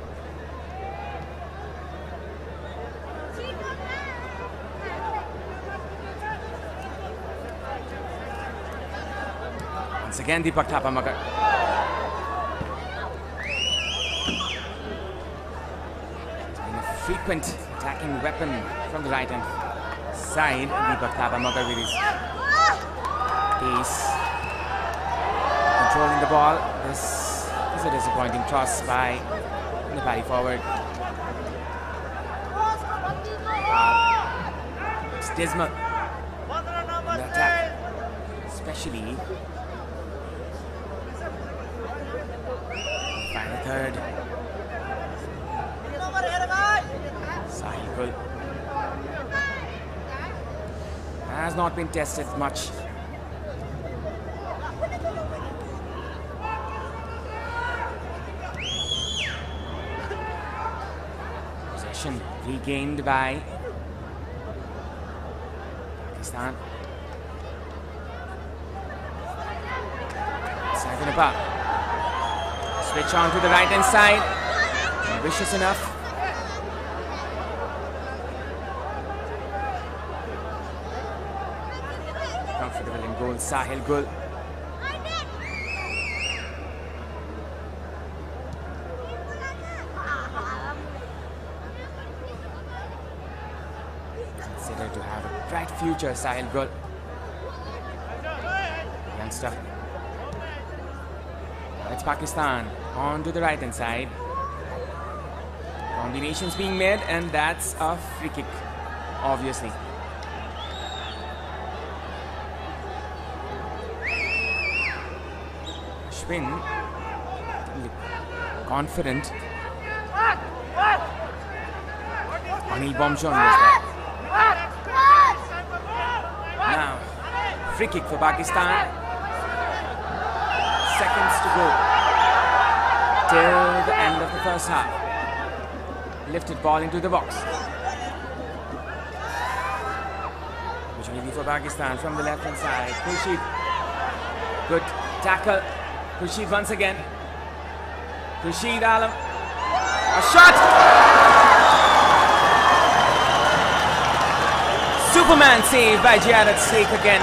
Once again, Deepak Thapa Magar. It's been a frequent attacking weapon from the right hand side. Deepak Thapa Magar with his pace, controlling the ball. This is a disappointing toss by Nepali forward. It's dismal in the attack, especially final third. Sahil Gul has not been tested much. Possession regained by Pakistan. Second Nepal. Switch on to the right hand side. Ambitious enough. Comfortable in goal, Sahil Gul. Considered to have a bright future, Sahil Gul. Youngster. It's Pakistan on to the right hand side. Combinations being made, and that's a free kick, obviously. Ashwin, confident. Bonjour was there. Now, free kick for Pakistan. Seconds to go till the end of the first half. Lifted ball into the box. Opportunity for Pakistan from the left hand side. Khurshid. Good tackle. Khurshid once again. Khurshid Alam. A shot! Superman save by Jared Sheikh again.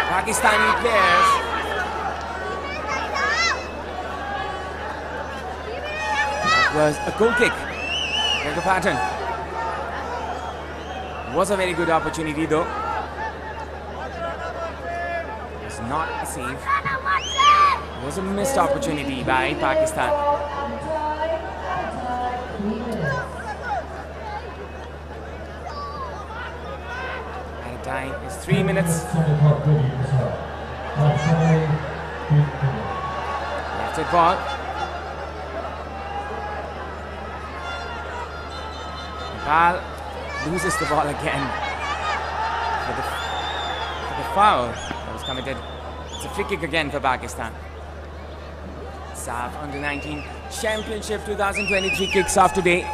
Pakistani players was a goal kick. Check the pattern. Was a very good opportunity though. It was not a save. It was a missed opportunity by Pakistan. And the time is 3 minutes. Left ball. Nepal loses the ball again for the foul that was committed. It's a free kick again for Pakistan. SAFF Under-19 Championship 2023 kicks off today.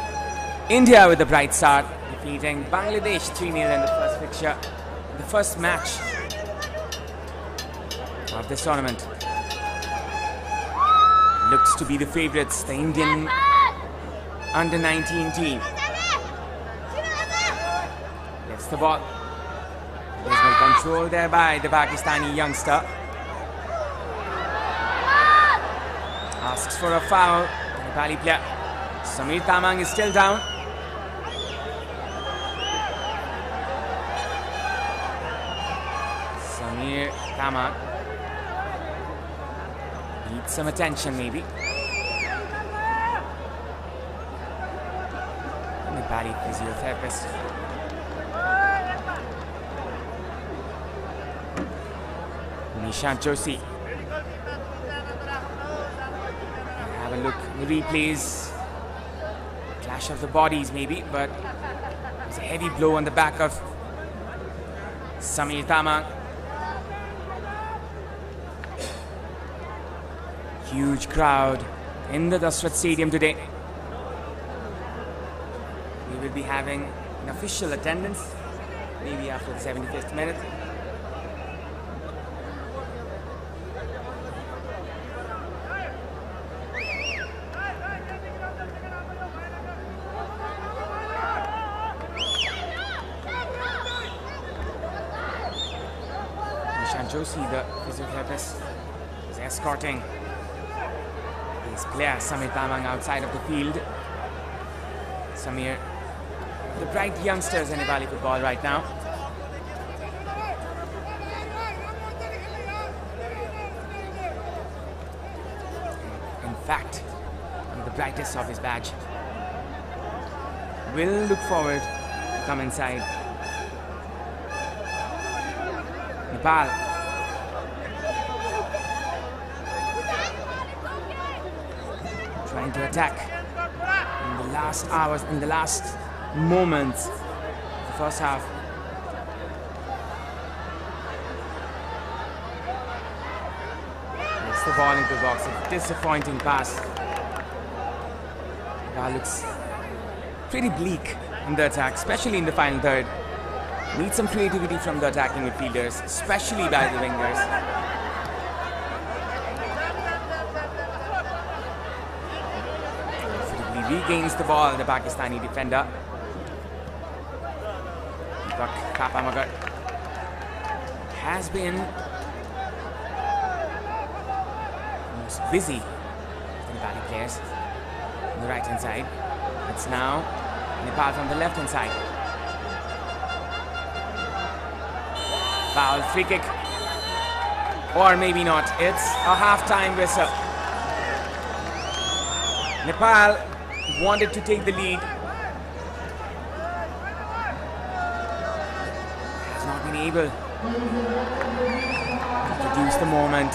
India with a bright start, defeating Bangladesh 3-0 in the first fixture, the first match of this tournament. Looks to be the favourites, the Indian Under-19 team. Gets the ball. There's no control there by the Pakistani youngster. Asks for a foul. The Nepali player Samir Tamang is still down. Samir Tamang needs some attention maybe. Nepali physiotherapist. Nishant Joshi. Have a look at the replays. Clash of the bodies maybe, but it was a heavy blow on the back of Samir Tamang. Huge crowd in the Dasrat Stadium today. We will be having an official attendance maybe after the 75th minute. Nishant Joshi, the physiotherapist, is escorting his player Samir Tamang outside of the field. Samir, the bright youngsters in Nepali football right now. In fact, one of the brightest of his batch. Will look forward to come inside. Nepal. Trying to attack in the last hours, in the last moments of the first half. It's the ball into the box. A disappointing pass. That looks pretty bleak in the attack, especially in the final third. Needs some creativity from the attacking midfielders, especially by the wingers. Regains the ball, the Pakistani defender. Kapamagar has been most busy with the Nepali players on the right hand side. It's now Nepal from the left hand side. Foul, free kick, or maybe not. It's a half-time whistle. Nepal wanted to take the lead. Has not been able to produce the moment.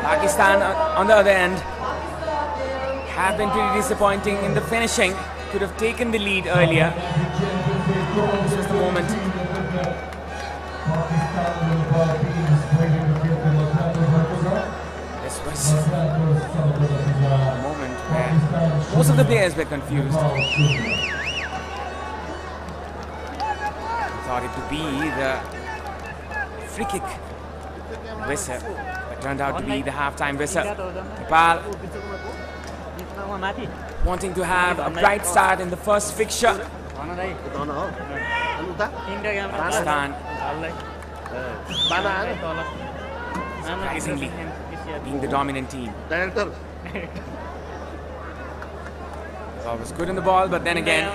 Pakistan, on the other end, have been pretty disappointing in the finishing. Could have taken the lead earlier. This was the moment. This was a moment where most of the players were confused. Thought it to be the free kick whistle, but turned out to be the half-time whistle. Nepal wanting to have a bright start in the first fixture. Pakistan surprisingly being the dominant team. Ball was good in the ball, but then again,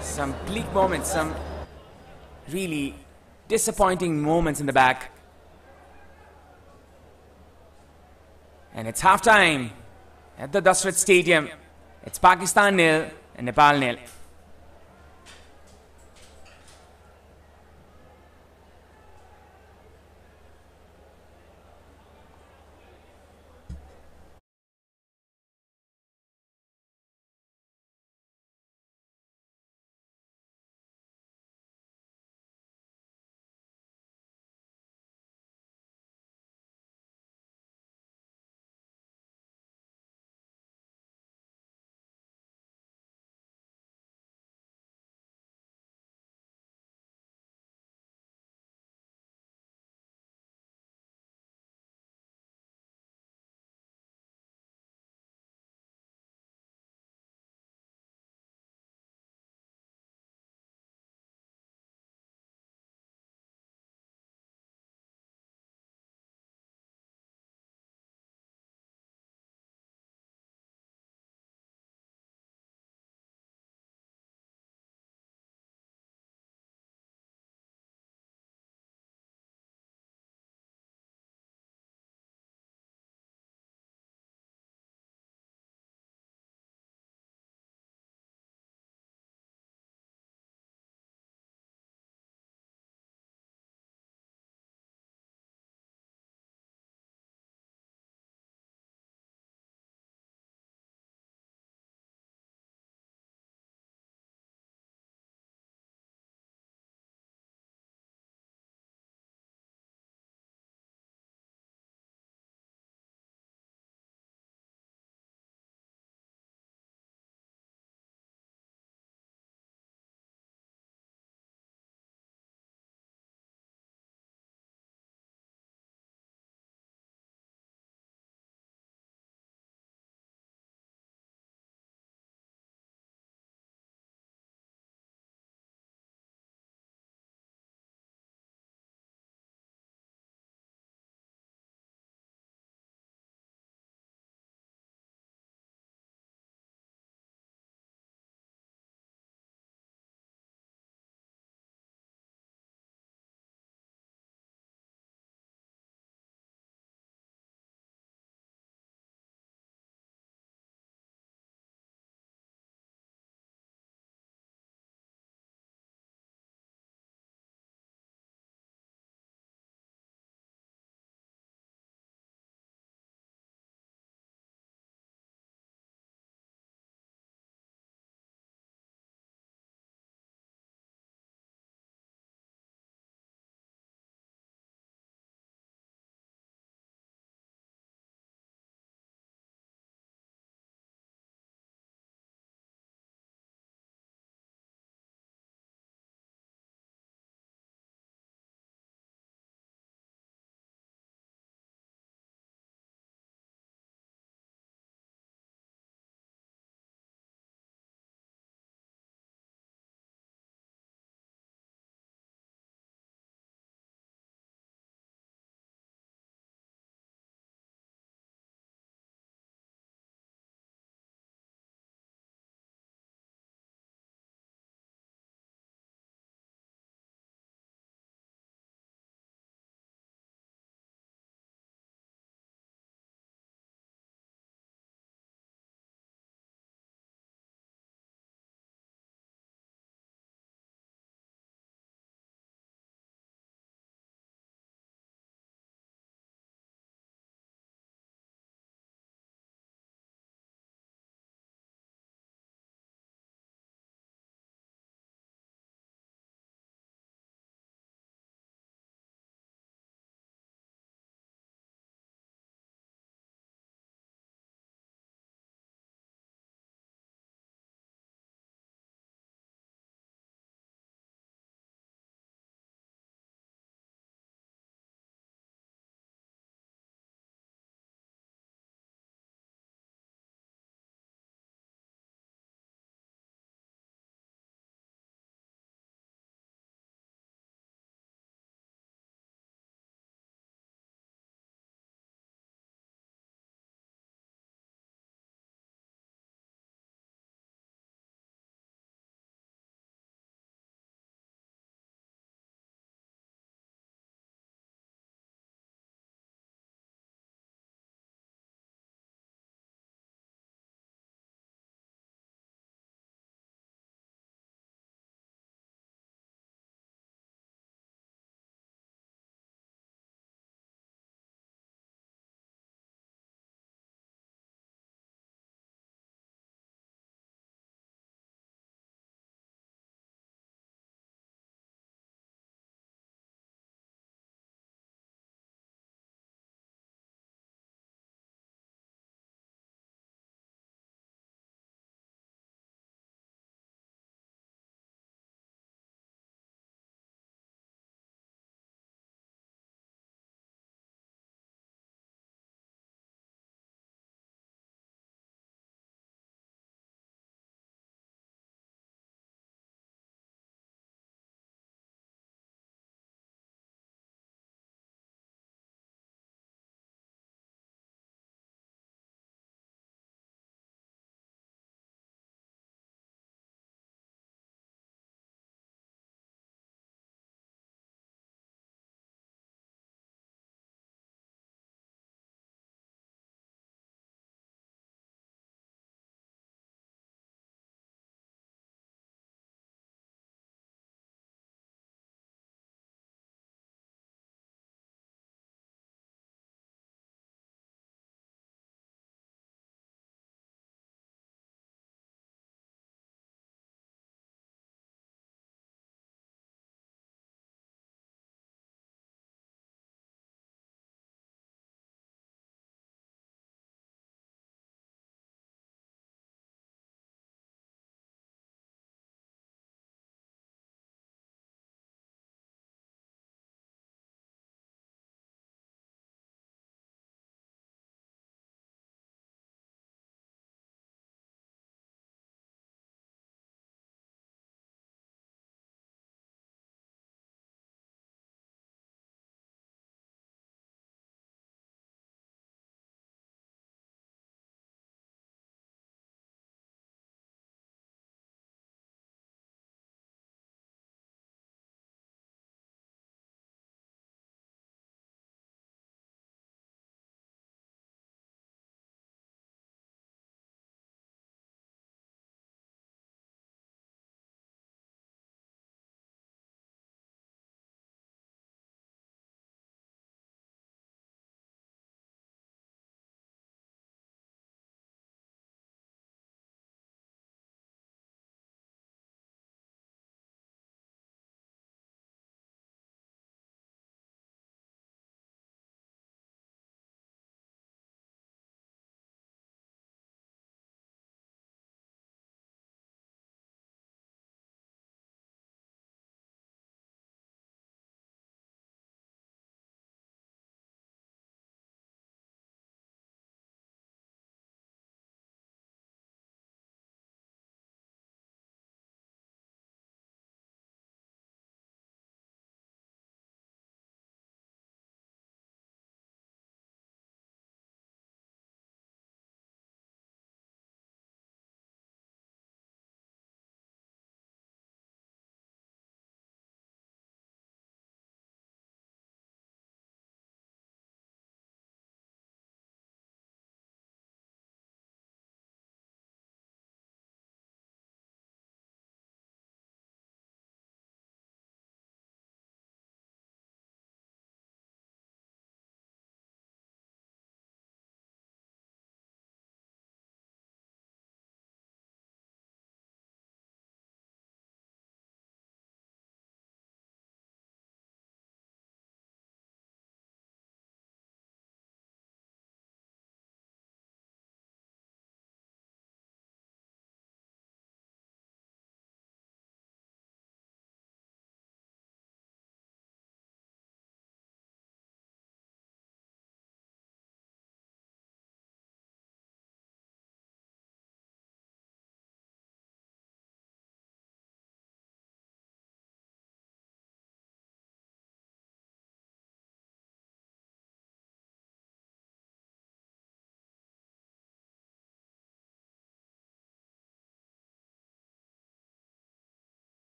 some bleak moments, some really disappointing moments in the back. And it's half-time at the Dasrat Stadium. It's Pakistan 0 and Nepal 0.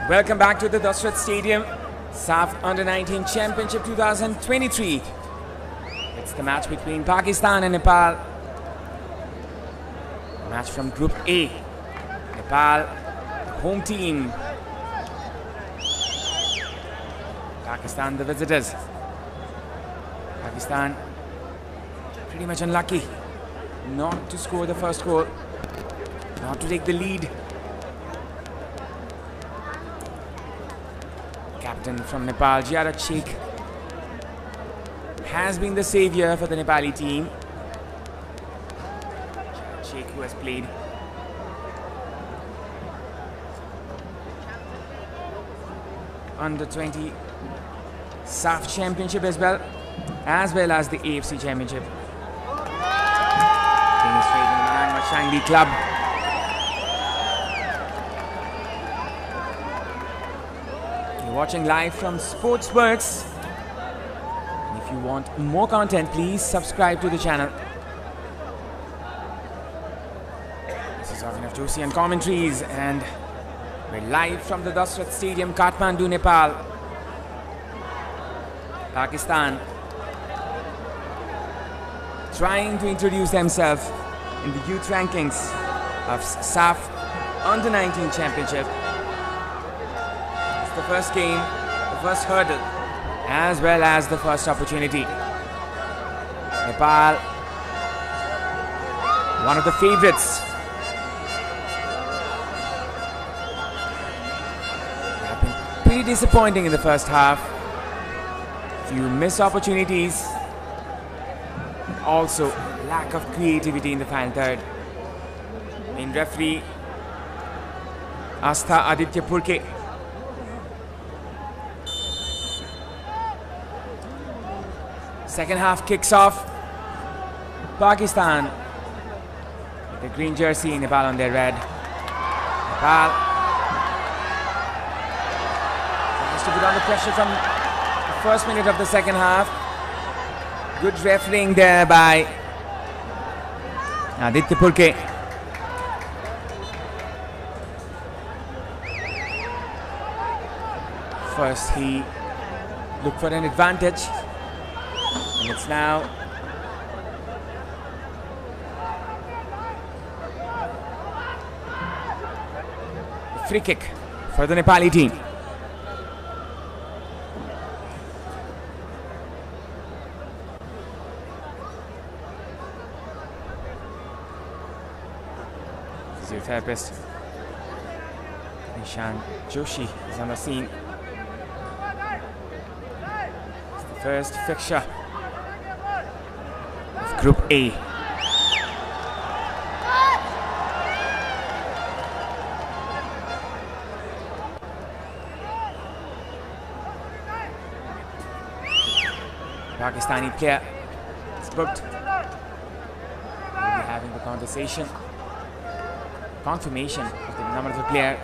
Welcome back to the Dasrat Stadium, SAFF Under-19 Championship 2023. It's the match between Pakistan and Nepal. A match from Group A. Nepal, home team. Pakistan, the visitors. Pakistan, pretty much unlucky not to score the first goal, not to take the lead. Captain from Nepal, Sheikh, has been the savior for the Nepali team. Sheikh, who has played Under-20 SAFF Championship as well as the AFC Championship. Staying straight in the Shangdi club. Watching live from Sportsworks. And if you want more content, please subscribe to the channel. This is Avinav Joshi and commentaries, and we're live from the Dasrat Stadium, Kathmandu, Nepal. Pakistan trying to introduce themselves in the youth rankings of SAFF Under-19 Championship. The first game, the first hurdle, as well as the first opportunity. Nepal, one of the favorites. They have been pretty disappointing in the first half. Few missed opportunities. Also, lack of creativity in the final third. Main referee, Astha Aditya Purke. Second half kicks off. Pakistan with the green jersey, Nepal on their red. Nepal has to put on the pressure from the first minute of the second half. Good refereeing there by Aditya Purke. First he looked for an advantage. And it's now a free kick for the Nepali team. Physiotherapist Nishan Joshi is on the scene. It's the first fixture Group A. Pakistani player is booked. We'll be having the confirmation of the number of the player.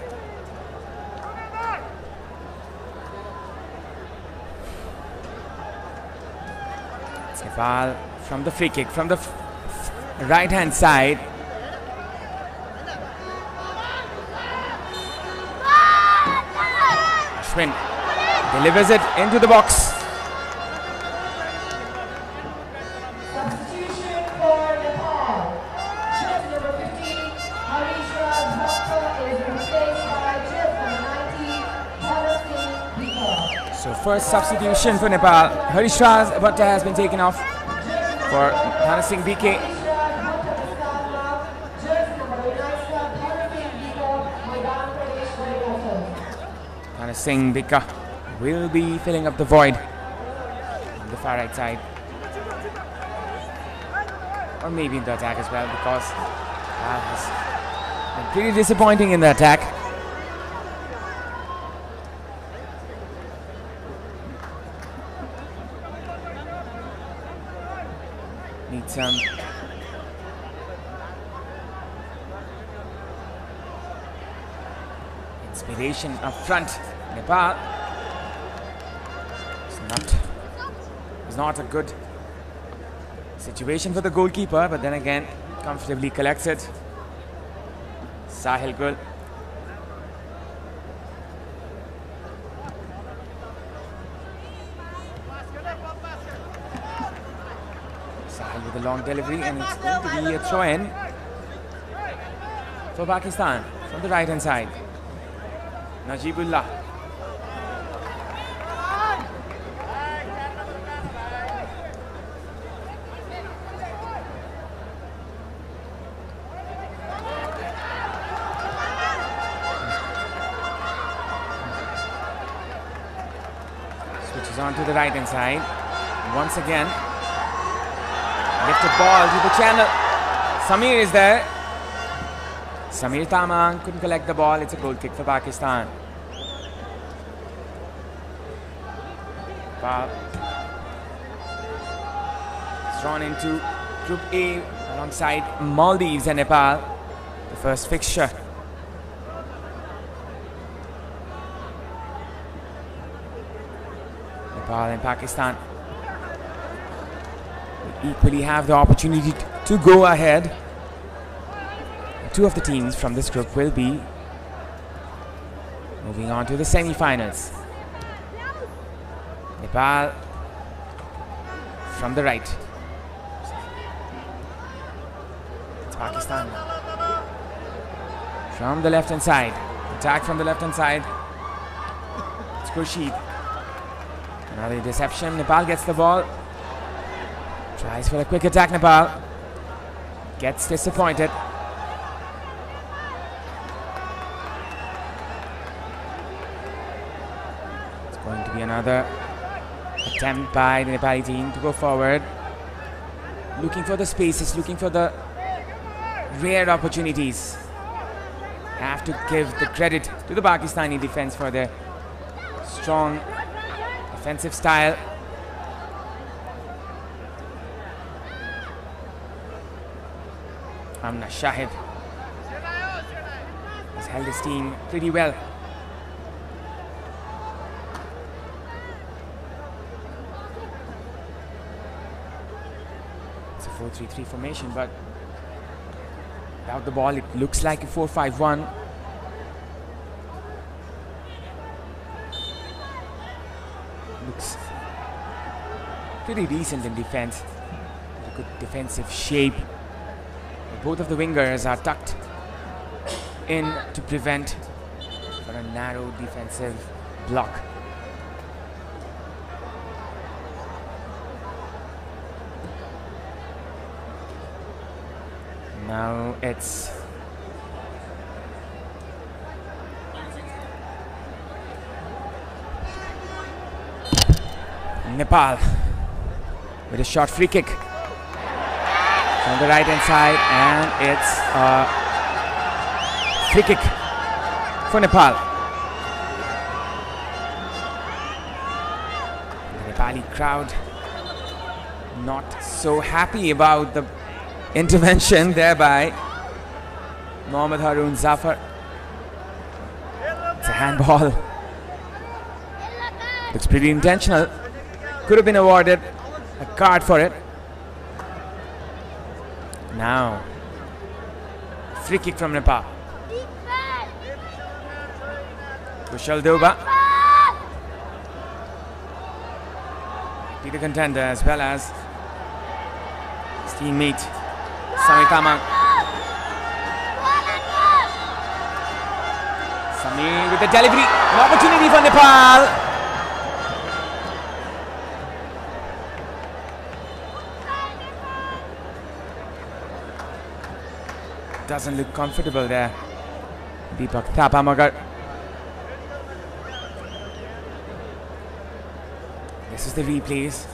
It's Nepal from the free kick from the right hand side. Ashwin delivers it into the box. Substitution for Nepal. Jersey number 15, is replaced by jersey number 19, So first substitution for Nepal. Harishraz Bhatta has been taken off for Dhana Singh BK. Dhana Singh BK will be filling up the void on the far right side. Or maybe in the attack as well, because Nepal has been pretty disappointing in the attack. Need some inspiration up front. Nepal is not a good situation for the goalkeeper, but then again comfortably collects it. Sahil Gul the long delivery, and it's going to be a throw-in for Pakistan from the right-hand side. Najibullah. Switches on to the right-hand side. Once again, lifted ball to the channel. Samir is there. Samir Tamang couldn't collect the ball. It's a goal kick for Pakistan. Ball is drawn into Group A alongside Maldives and Nepal, the first fixture. Nepal and Pakistan will equally have the opportunity to go ahead. Two of the teams from this group will be moving on to the semi-finals. Nepal from the right. It's Pakistan from the left-hand side. Attack from the left-hand side. It's Khurshid. Another interception. Nepal gets the ball. Tries for a quick attack. Nepal gets disappointed. It's going to be another attempt by the Nepali team to go forward, looking for the spaces, looking for the rare opportunities. Have to give the credit to the Pakistani defense for their strong defensive style. Amna Shahid has held his team pretty well. It's a 4-3-3 formation, but without the ball it looks like a 4-5-1. Looks pretty decent in defense. A good defensive shape. Both of the wingers are tucked in to prevent for a narrow defensive block. Now it's Nepal with a short free kick on the right hand side, and it's a free kick for Nepal. The Nepali crowd not so happy about the intervention there by Mohammad Haroon Zafar. It's a handball. Looks pretty intentional. Could have been awarded a card for it. Now, free kick from Nepal. Kushal Doba, be the contender as well as his teammate Samir Tamang. Samir with the delivery, an opportunity for Nepal. Doesn't look comfortable there. Deepak Thapamagar. This is the replays.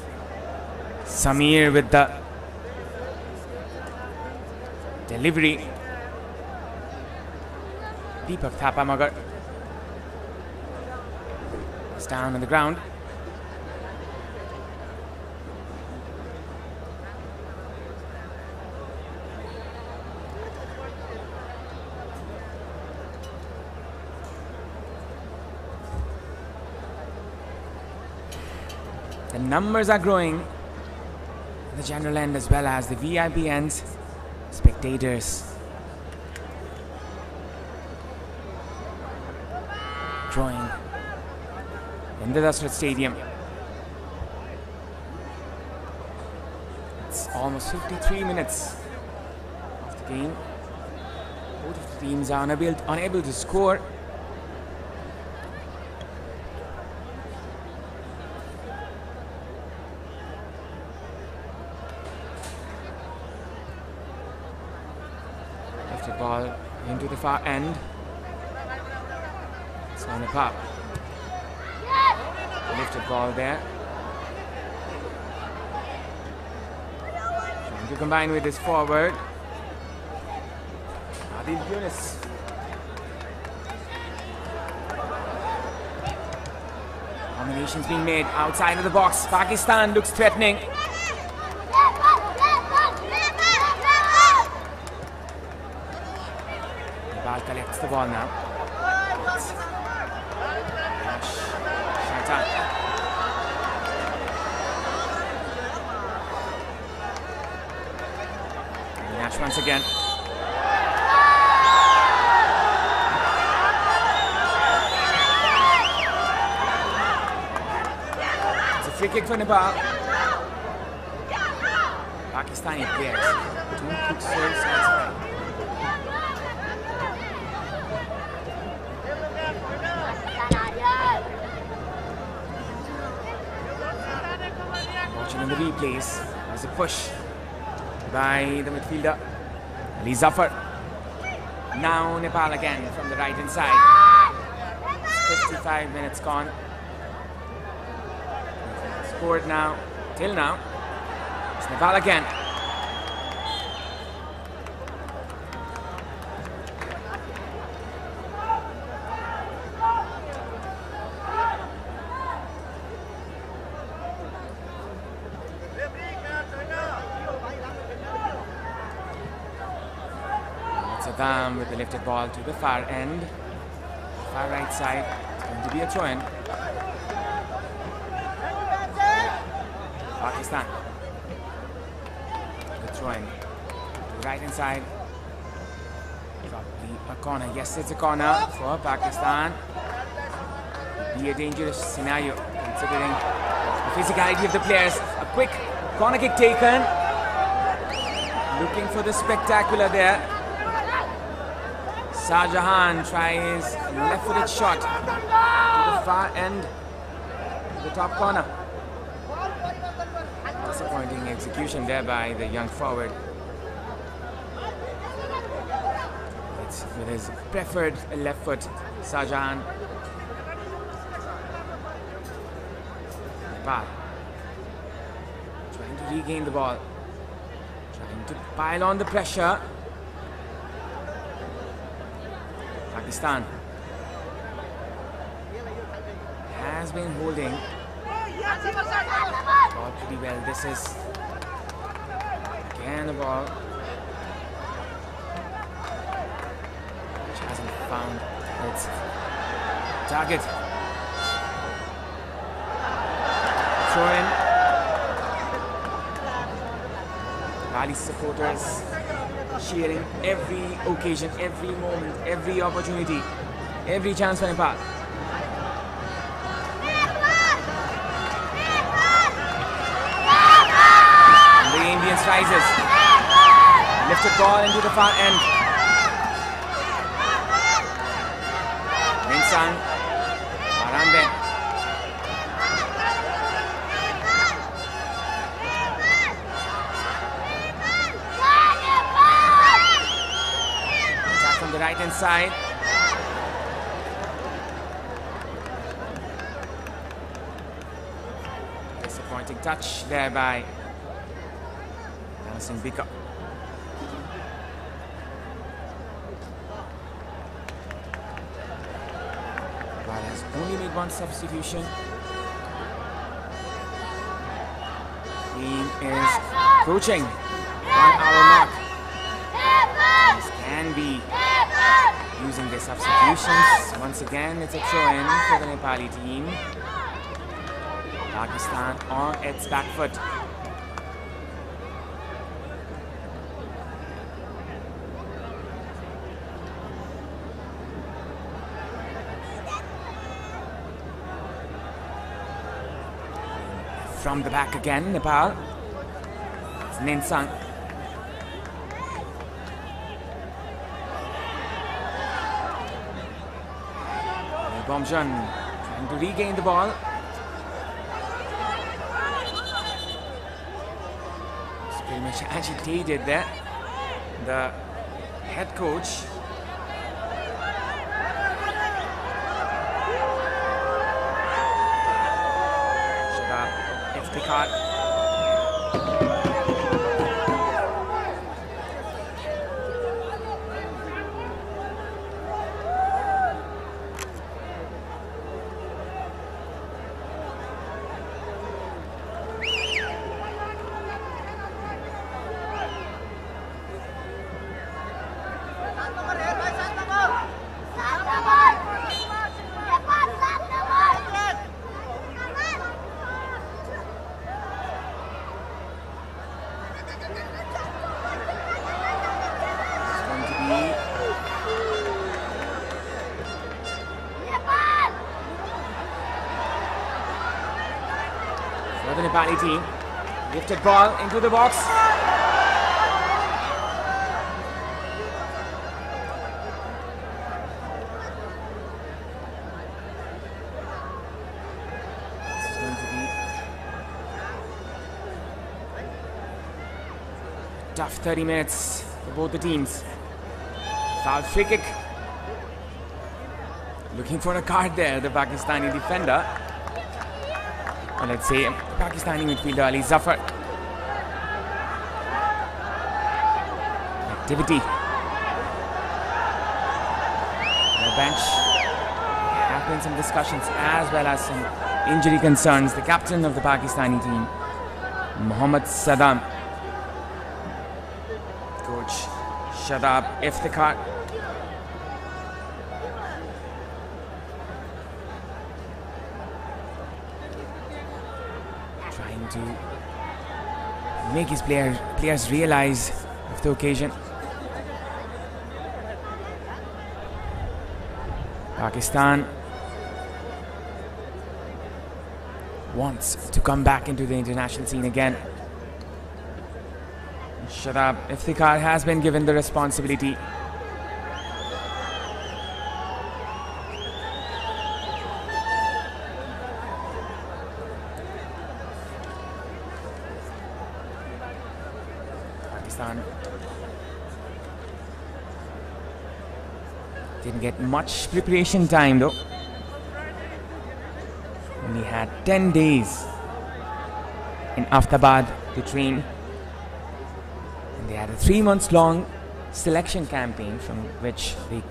Samir with the delivery. Deepak Thapamagar is down on the ground. The numbers are growing in the general end as well as the VIP ends, spectators growing in the Dasrat Stadium. It's all almost 53 minutes of the game. Both of the teams are unable to score. Lifted ball into the far end. It's on the pop. Lifted ball there. Trying to combine with his forward. Adil Yunus. Combinations being made outside of the box. Pakistan looks threatening. Nepal collects the ball now. Nash once again. It's a free kick for Nepal. Pakistani players. 2 quick serves outside. Watching on the replays. There's a push by the midfielder Ali Zafar. Now Nepal again from the right hand side. 55 minutes gone. Scored now, till now. It's Nepal again. Saddam with the lifted ball to the far end, far right side. It's going to be a throw-in. Pakistan. The throw-in to the right hand side. Probably a corner. Yes, it's a corner for Pakistan. Be a dangerous scenario considering the physicality of the players. A quick corner kick taken. Looking for the spectacular there. Shahjahan tries left-footed shot to the far end, to the top corner. Disappointing execution there by the young forward. It's with his preferred left foot, Shahjahan. Nepal trying to regain the ball, trying to pile on the pressure. Pakistan has been holding the ball pretty well. This is again the ball which hasn't found its target. Throw in. Rally supporters cheering every occasion, every moment, every opportunity, every chance for Nepal. And the Indians rises. Lifted ball into the far end. Minsang, Baramben. From the right hand side. Disappointing touch there by Dancing Bika. Nepal has only made one substitution. Team is approaching 1 hour mark. This can be using their substitutions. Once again, it's a throw-in for the Nepali team. Pakistan on its back foot. From the back again, Nepal. It's Ninsang. Bonjour trying to regain the ball. It's pretty much agitated there. The head coach. It's the card. The Nepali team. Lifted ball into the box. This is going to be tough 30 minutes for both the teams. Foul free kick. Looking for a card there, the Pakistani defender. Or let's say Pakistani midfielder Ali Zafar. Activity. On the bench, there have been some discussions as well as some injury concerns. The captain of the Pakistani team, Mohammad Saddam. Coach Shadab Iftikhar. Trying to make his players realize of the occasion. Pakistan wants to come back into the international scene again. Shadab Iftikhar has been given the responsibility. Pakistan didn't get much preparation time though. Only had 10 days in Ahmedabad to train. And they had a 3-month-long selection campaign from which they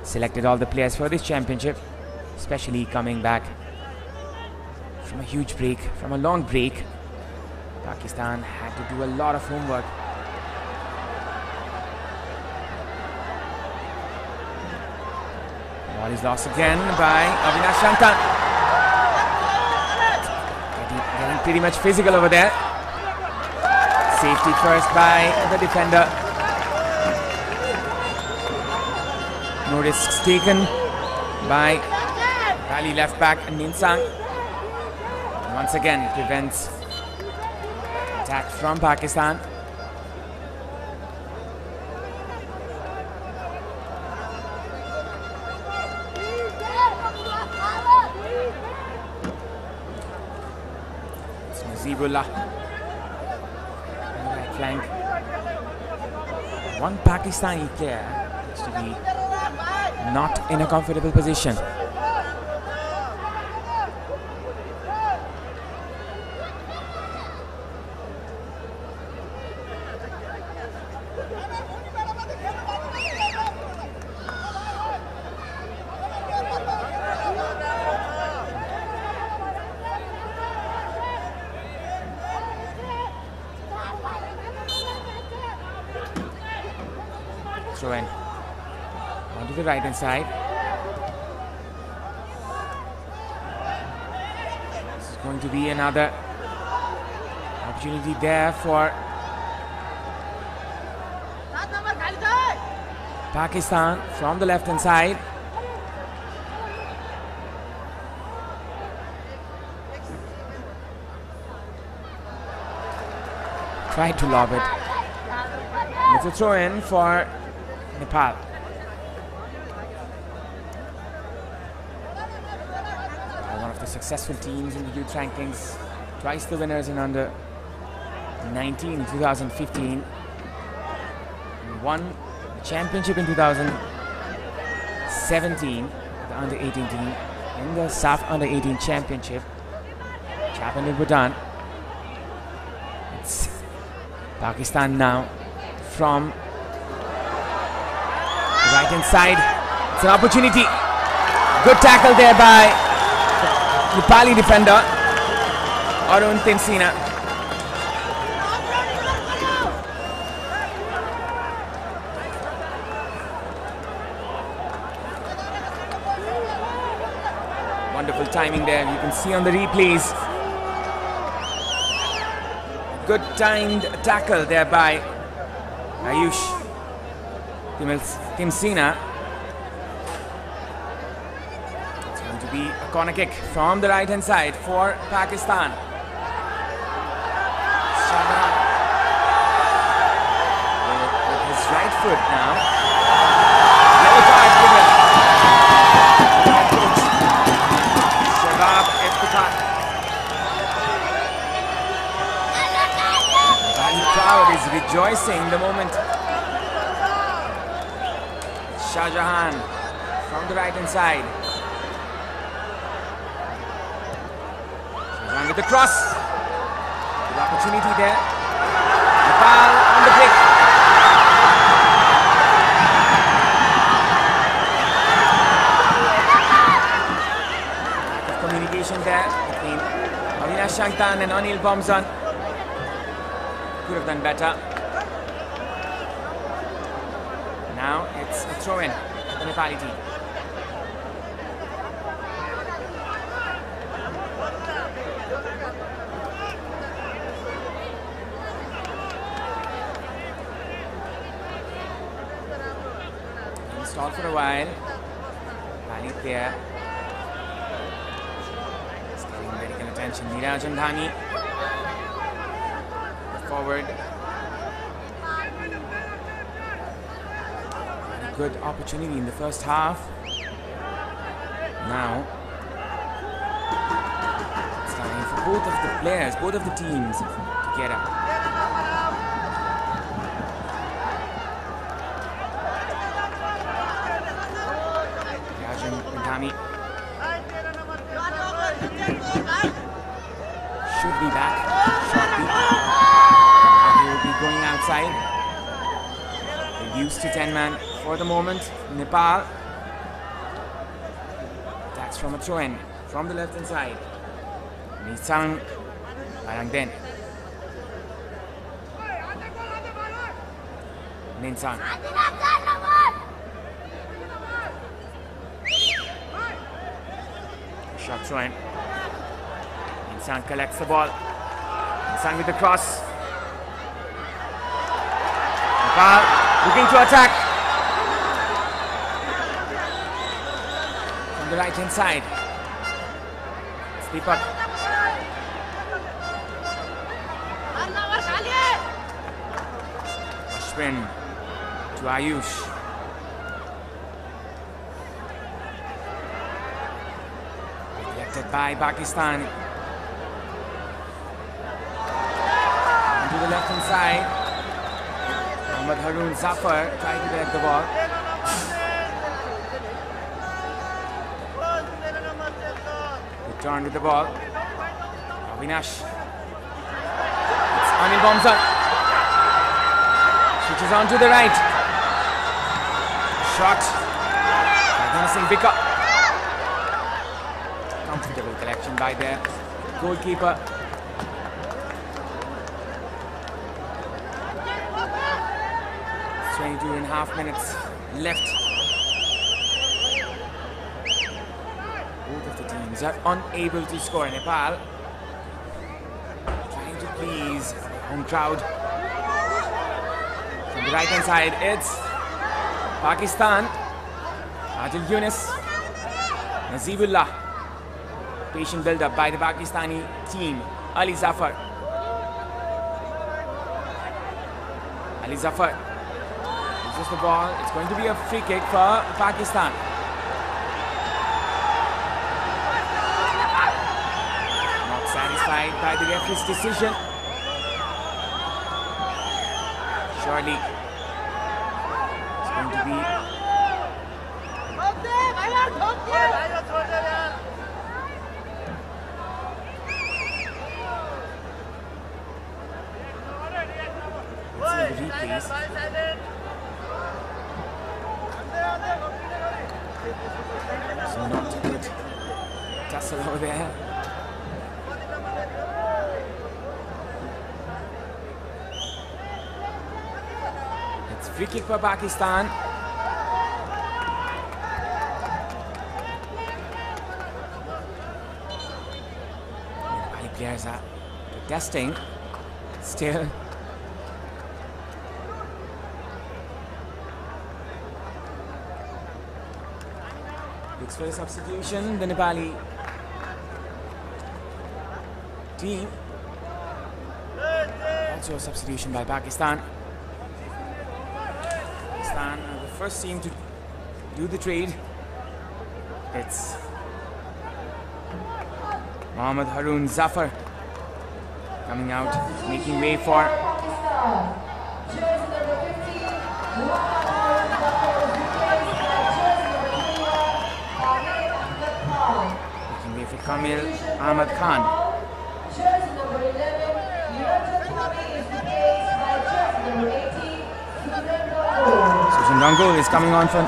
selected all the players for this championship, especially coming back from a huge break, from a long break. Pakistan had to do a lot of homework. Ball is lost again by Avinash Shankar. Getting pretty much physical over there. Safety first by the defender. No risks taken by Bali left back Ninsang. Once again prevents attack from Pakistan. Zibullah on the right flank. One Pakistani player is to be not in a comfortable position. Throw in onto the right hand side. This is going to be another opportunity there for Pakistan from the left hand side. tried to lob it. It's a throw in for Nepal. One of the successful teams in the youth rankings, twice the winners in under 19 in 2015, and won the championship in 2017 with the under 18 team in the SAFF under 18 championship, which happened in Bhutan. It's Pakistan now from the right hand side. It's an opportunity. Good tackle there by the Nepali defender Arun Timsina. Wonderful timing there, you can see on the replays. Good timed tackle there by Ayush Timsina. It's going to be a corner kick from the right hand side for Pakistan. Shahar with his right foot now. Yellow card given. Shabab Iftikhar. The crowd is rejoicing the moment. Shah Jahan from the right hand side. Shah Jahan with the cross. Good opportunity there. Nepal on the break. Lack of communication there between Avinash Shanktan and Anil Bomzan. Could have done better. Now it's a throw in for the Nepali team. Stall for a while. Nepali player is getting medical attention. Neeraj Andhani forward. Good opportunity in the first half. Now it's time for both of the players, both of the teams to get up. Rajan Andhani should be back shortly. He will be going outside. Reduced to 10 man. For the moment, Nepal attacks from a throw-in from the left hand side. Nisang Barangden. Ninsang. Shot throw-in. Ninsang collects the ball. Ninsang with the cross. Nepal looking to attack. The right hand side. Deepak. Ashwin to Ayush. Collected by Pakistan. Onto the left hand side. Mohammad Haroon Zafar trying to get the ball. Turn with the ball. Avinash. It's Anil Bomzan. Switches on to the right. Shot. Gana Singh Bika. Comfortable collection by the goalkeeper. It's 22.5 minutes left. Both of the teams are unable to score. Nepal trying to please home crowd. From the right hand side, it's Pakistan. Adil Yunus, Nazibullah. Patient build up by the Pakistani team. Ali Zafar. Ali Zafar loses the ball. It's going to be a free kick for Pakistan. Not satisfied by the referee's decision. Surely it's going to be replays. So not a good tussle over there. It's free kick for Pakistan. The players are protesting still. Looks for a substitution, the Nepali team. Also a substitution by Pakistan. Pakistan are the first team to do the trade. It's Mohammad Haroon Zafar coming out, making way for Kamil Ahmad Khan. Jersey number 11, is replaced by jersey number 18, Susan Gangul is coming on for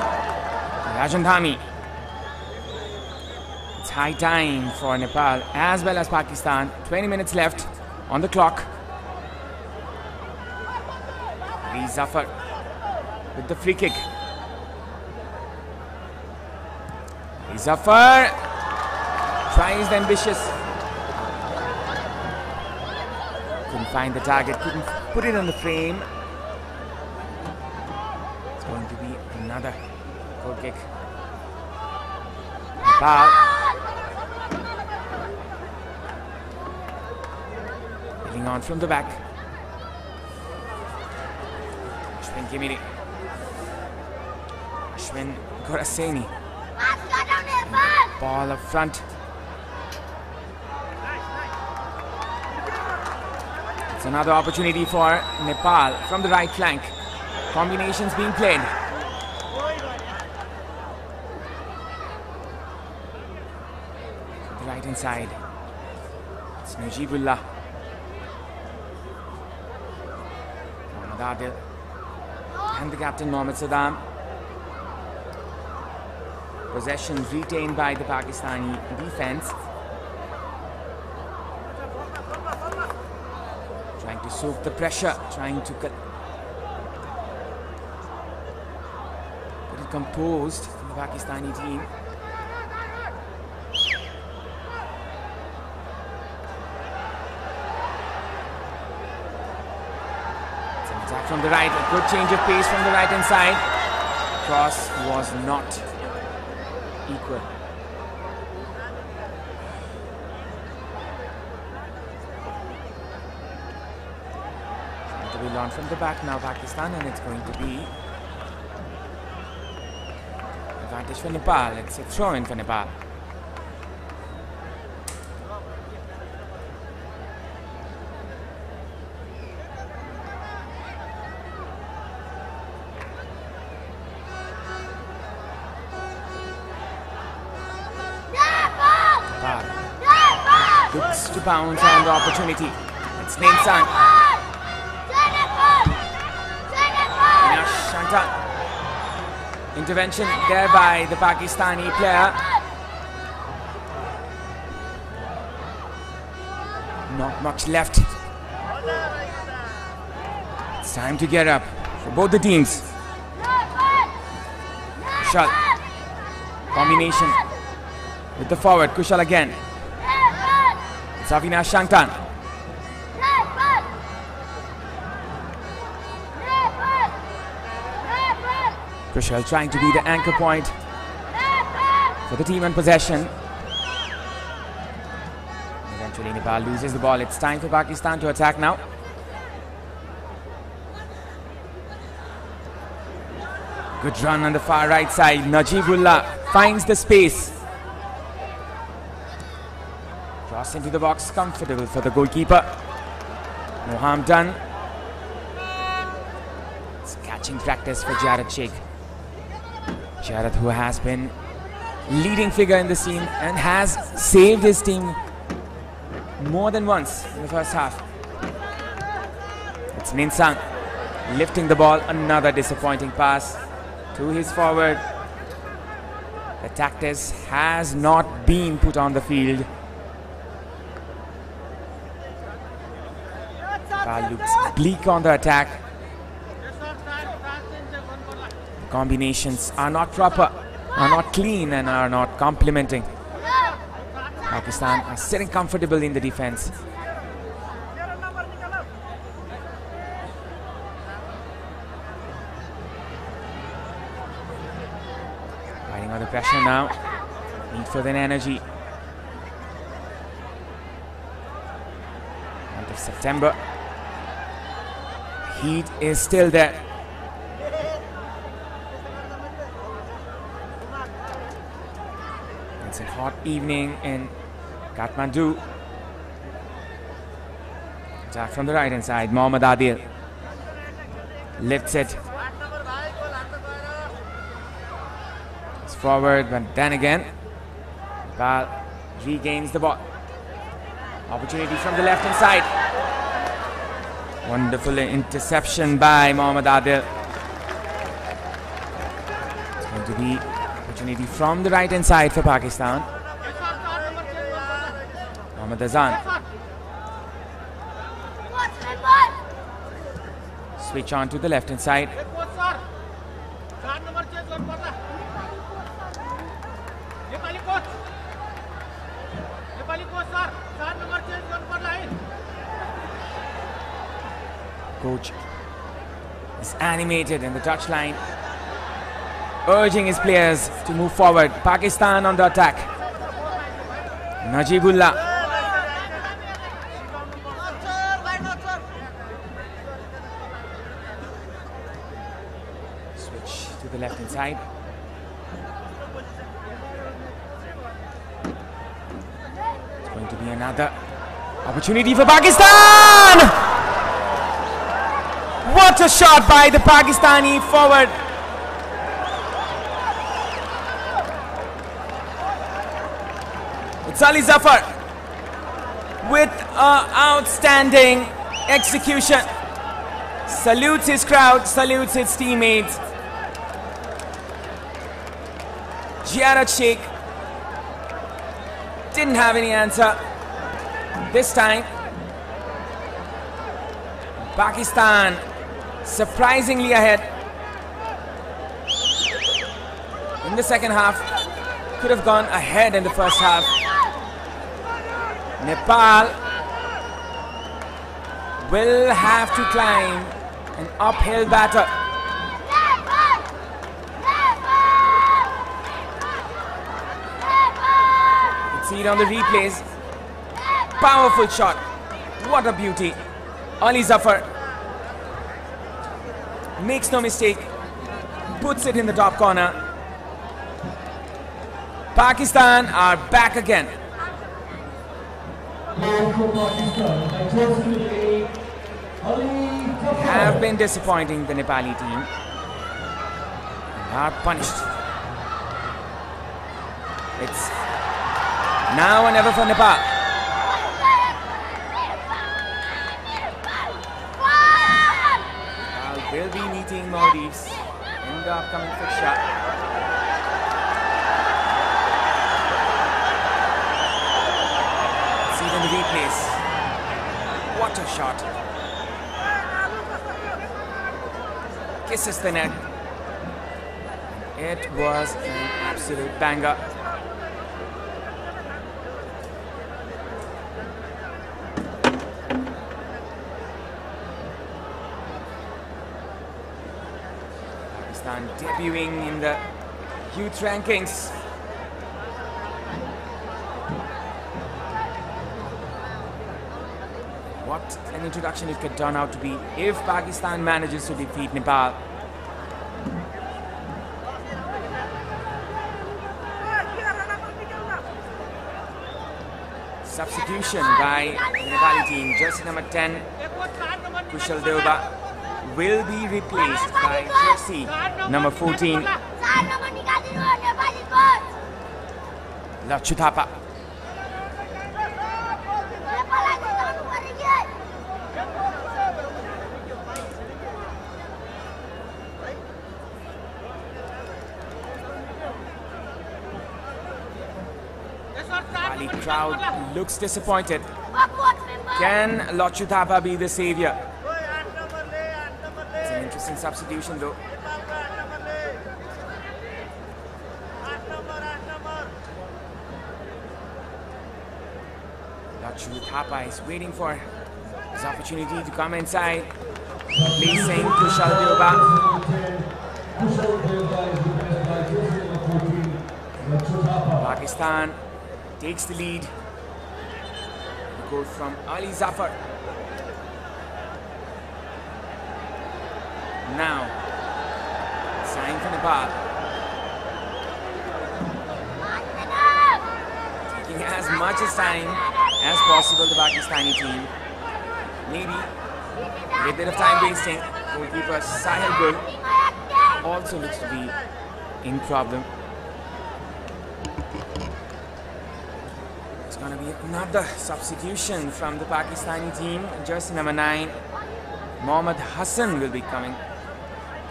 Rajan Dhami. It's high time for Nepal as well as Pakistan. 20 minutes left on the clock. Ali Zafar with the free kick. Ali Zafar tries the ambitious. Couldn't find the target, couldn't put it on the frame. It's going to be another goal kick. Nepal getting on from the back. Ashwin Kimiri. Ashwin Goraseni. Ball up front. It's another opportunity for Nepal from the right flank. Combinations being played. The right hand side. It's Mujibullah. Mohammad Adil. And the captain Mohammad Saddam. Possession retained by the Pakistani defense. Trying to soak the pressure, trying to get it composed from the Pakistani team. It's an attack from the right, a good change of pace from the right hand side. Cross was not equal. To be launched from the back now, Pakistan, and it's going to be advantage for Nepal. It's a throw-in for Nepal. Looks to bounce on the opportunity. It's Nensan. Intervention there by the Pakistani player. Not much left. It's time to get up for both the teams. Kushal. Combination with the forward. Kushal again. It's Avinash Shanktan. Kushal trying to be the anchor point for the team in possession. Eventually Nepal loses the ball. It's time for Pakistan to attack now. Good run on the far right side. Najibullah finds the space. Cross into the box, comfortable for the goalkeeper. No harm done. It's catching practice for Jared Sheikh. Jared, who has been leading figure in this team and has saved his team more than once in the first half. It's Ninsang lifting the ball. Another disappointing pass to his forward. The tactics has not been put on the field. Nepal looks bleak on the attack. The combinations are not proper, are not clean, and are not complementing. Pakistan are sitting comfortable in the defense. Fighting under pressure now. Need for their energy. Month of September. Heat is still there. It's a hot evening in Kathmandu. Attack from the right hand side. Mohammad Adil lifts it. It's forward, but then again, Nepal regains the ball. Opportunity from the left hand side. Wonderful interception by Mohammad Adil. It's going to be opportunity from the right hand side for Pakistan. Mohammad Azan. Switch on to the left hand side. Coach is animated in the touchline, urging his players to move forward. Pakistan on the attack. Najibullah. Switch to the left hand side. It's going to be another opportunity for Pakistan! What a shot by the Pakistani forward. It's Ali Zafar with an outstanding execution. Salutes his crowd, salutes his teammates. Jared Sheikh didn't have any answer this time. Pakistan surprisingly ahead in the second half. Could have gone ahead in the first half. Nepal will have to climb an uphill battle. You can see it on the replays. Powerful shot. What a beauty. Ali Zafar makes no mistake, puts it in the top corner. Pakistan are back again. Have been disappointing the Nepali team. Are punished. It's now or never for Nepal. They'll be meeting Maldives in the upcoming fixture. See it in the replays. What a shot. Kisses the net. It was an absolute banger. Debuting in the youth rankings. What an introduction it could turn out to be if Pakistan manages to defeat Nepal. Substitution by the Nepali team. Jersey number 10, Kushal Deoba, will be replaced by jersey number 14, Lachu Thapa. The crowd looks disappointed. Can Lachu Thapa be the savior? It's an interesting substitution though. Lachu Thapa is waiting for his opportunity to come inside. Placing Kushal Deoba. Pakistan takes the lead. The goal from Ali Zafar. Now, sign for Nepal. Taking as much as time as possible, the Pakistani team. Maybe a little bit of time wasting. Goalkeeper Sahil Gul also looks to be in problem. It's going to be another substitution from the Pakistani team. Jersey number 9, Mohammad Hassan will be coming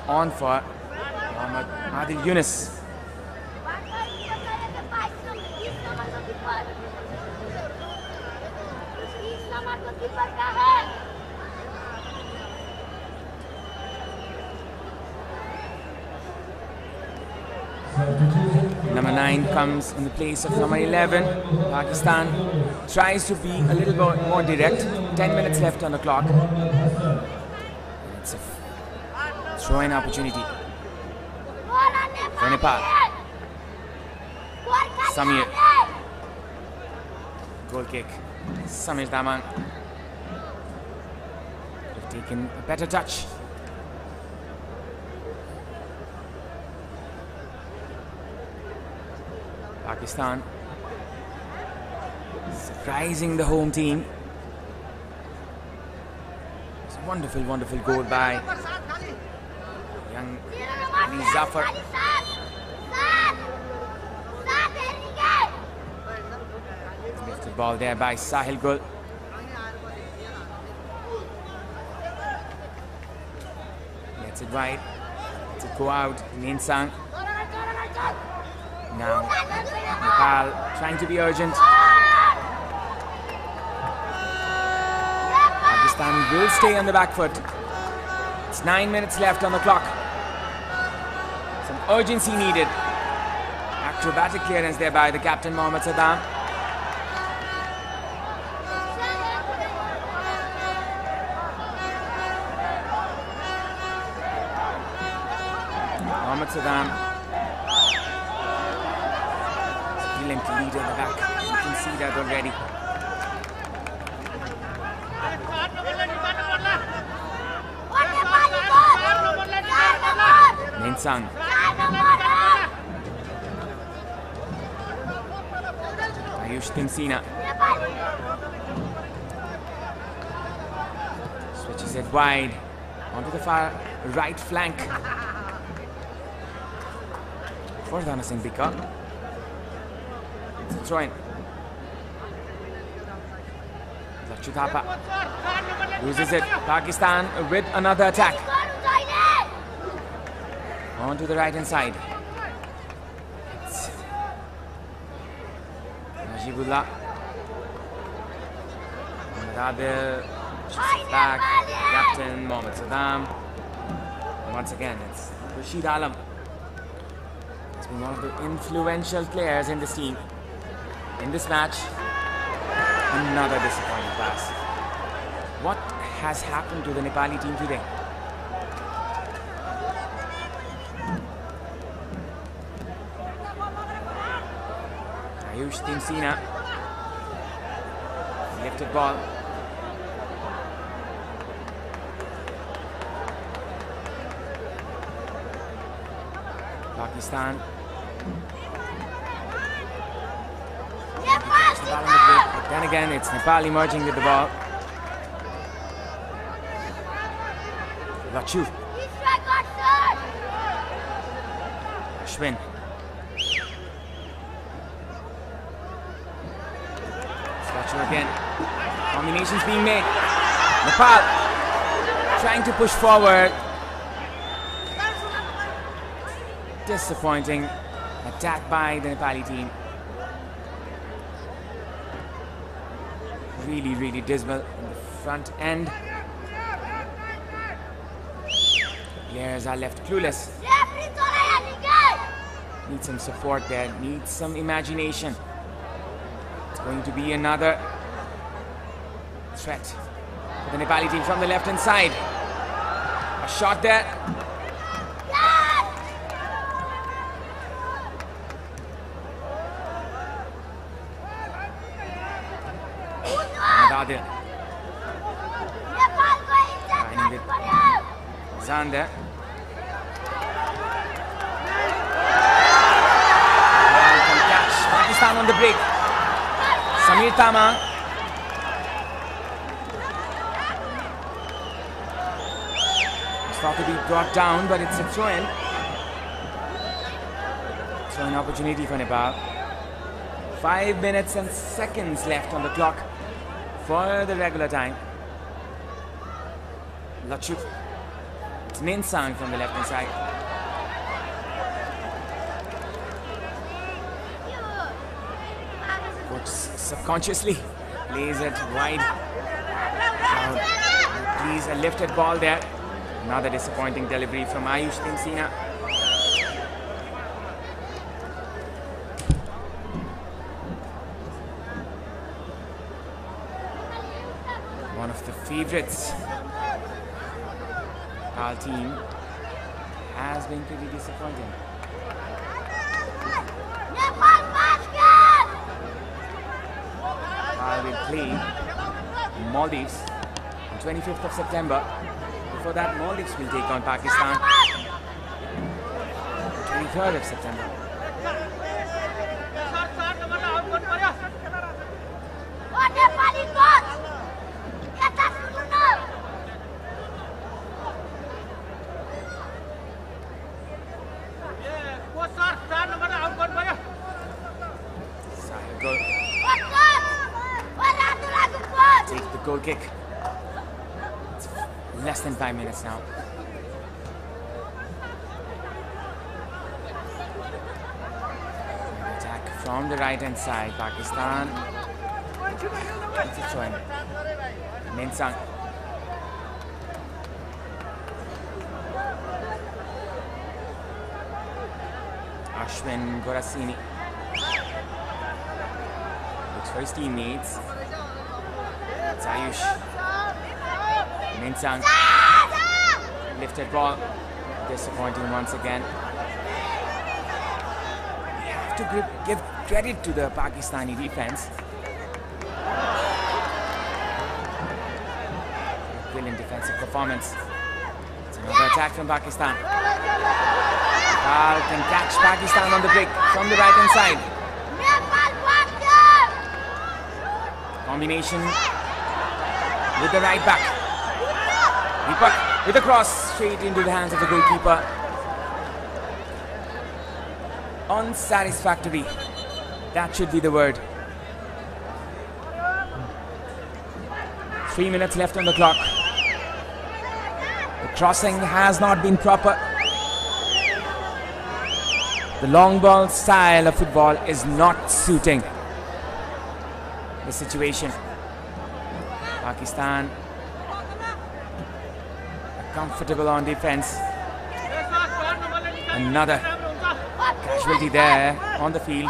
on for Mohammad Adil Yunus. Number 9 comes in the place of number 11. Pakistan tries to be a little bit more direct. 10 minutes left on the clock. It's a throw-in opportunity for Nepal. Samir. Goal kick. Samir Damang. They've taken a better touch. Pakistan surprising the home team. It's a wonderful, wonderful goal by young Ali Zafar. Lifted ball there by Sahil Gul. Gets it wide. Lets it go out. Ninsang. Now, Nepal trying to be urgent. Pakistan will stay on the back foot. It's 9 minutes left on the clock. Some urgency needed. Acrobatic clearance there by the captain Mohammad Saddam. Mohammad Saddam. Brilliant lead in the back. You can see that already. Ninsang. Ayush Timsina. Switches it wide onto the far right flank. For Dana Singh Bika. It's a throw-in. Lachu Thapa loses it. Pakistan with another attack. On to the right hand side. It's Najibullah. Mohammad Adil. Back. Captain Mohammad Saddam. And once again, it's Rashid Alam. He's been one of the influential players in this team. In this match, another disappointing pass. What has happened to the Nepali team today? Ayush Timsina. Lifted ball. Pakistan. But then again, it's Nepal emerging with the ball. Lachu. Ashwin. Lachu again. Combinations being made. Nepal trying to push forward. Disappointing attack by the Nepali team. Really dismal in the front end. Players are left clueless. Need some support there, need some imagination. It's going to be another threat for the Nepali team from the left hand side. A shot there. Adil. Finding it. Zander. Can catch Pakistan on the break. Samir Tama. It's thought to be brought down, but it's a throw-in. Throw-in opportunity for Nepal. 5 minutes and seconds left on the clock for the regular time. Lachu. It's Minsang from the left hand side. Coach subconsciously plays it wide. Please, a lifted ball there. Another disappointing delivery from Ayush Timsina. One of the favorites. Our team has been pretty disappointing. Will play Maldives on 25th of September. Before that, Maldives will take on Pakistan 23rd of September. Take the goal kick. It's less than 5 minutes now. An attack from the right hand side. Pakistan. It's a throw-in. Minsang. Ashwin Gorasini. Looks for his teammates. It's Ayush. Minsang. Lifted ball. Disappointing once again. We have to give credit to the Pakistani defense. Brilliant defensive performance. It's another attack from Pakistan. Nepal can catch Pakistan on the break from the right hand side. Combination with the right back. Deepak with a cross straight into the hands of the goalkeeper. Unsatisfactory. That should be the word. 3 minutes left on the clock. The crossing has not been proper. The long ball style of football is not suiting the situation. Pakistan comfortable on defense. Another casualty there on the field.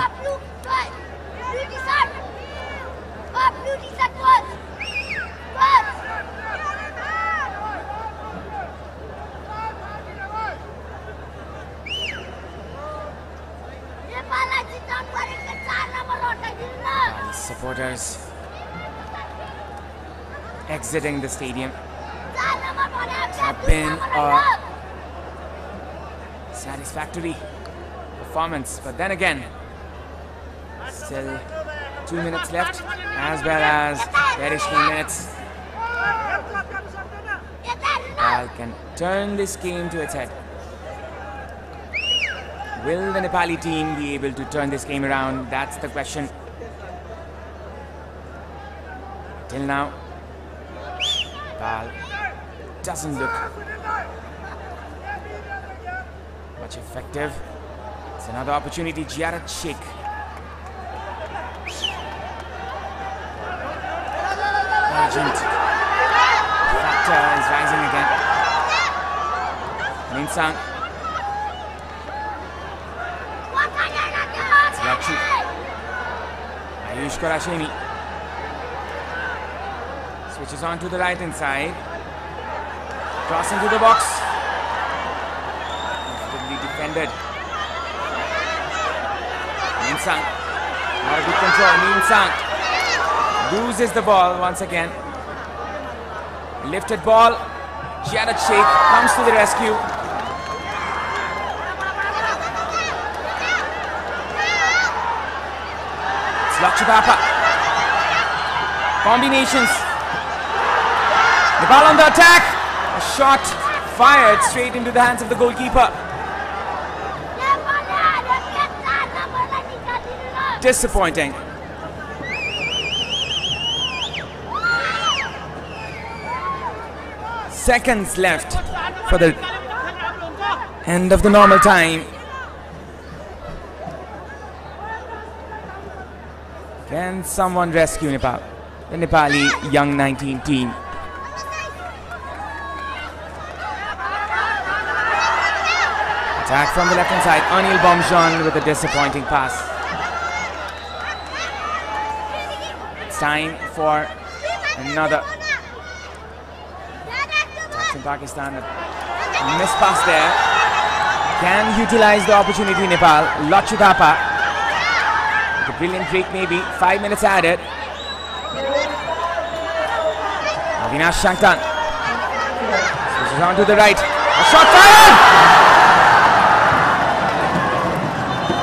Supporters exiting the stadium. It's not been a satisfactory performance, but then again, still 2 minutes left, as well as the additional minutes. Nepal can turn this game to its head. Will the Nepali team be able to turn this game around? That's the question. Till now, Nepal doesn't look much effective. It's another opportunity. Chaque. Urgent factor is rising again. Minsang. Ayush Korasheni switches on to the right hand side. Cross into the box. Comfortably defended. Minsang. Not a good control. Minsang loses the ball once again. Lifted ball. Chaque comes to the rescue. Lachudapa. Combinations. Nepal on the attack. A shot fired straight into the hands of the goalkeeper. Disappointing. Seconds left for the end of the normal time. Can someone rescue Nepal? The Nepali U19 team. Attack from the left hand side. Bonjour with a disappointing pass. It's time for another attack from Pakistan. Missed pass there. Can utilize the opportunity Nepal. Lachudapa. A brilliant break maybe. 5 minutes added. Avinash Shanktan. Switches on to the right. A shot fired!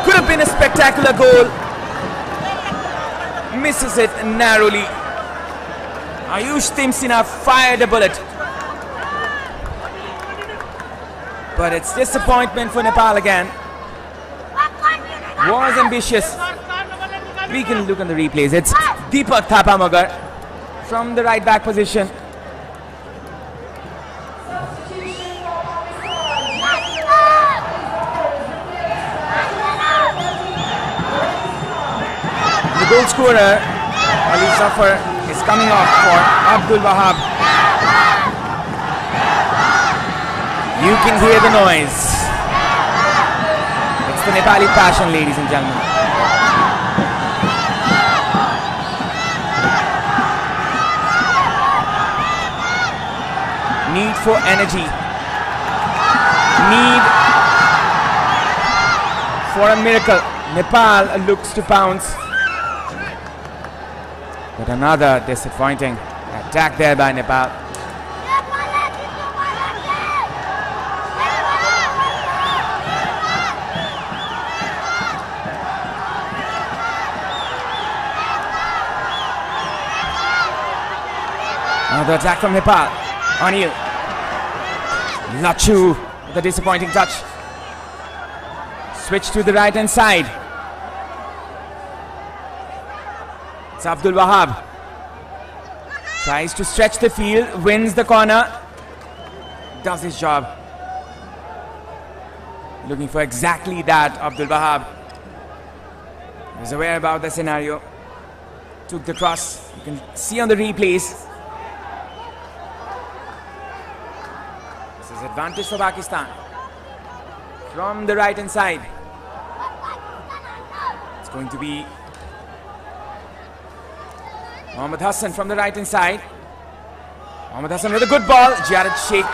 Could have been a spectacular goal. Misses it narrowly. Ayush Timsina fired a bullet. But it's disappointment for Nepal again. Was ambitious. We can look on the replays. It's Deepak Thapamagar from the right back position. The goal scorer, Ali Zafar, is coming off for Abdul Wahab. You can hear the noise. It's the Nepali passion, ladies and gentlemen. Need for energy. Need for a miracle. Nepal looks to pounce. But another disappointing attack there by Nepal. Another attack from Nepal. Anil. Lachu with a disappointing touch. Switch to the right hand side. It's Abdul Wahab. Tries to stretch the field, wins the corner. Does his job. Looking for exactly that, Abdul Wahab. Was aware about the scenario. Took the cross. You can see on the replays. Advantage for Pakistan from the right hand side. It's going to be Mohammad Hassan from the right hand side. Mohammad Hassan with a good ball. Chaque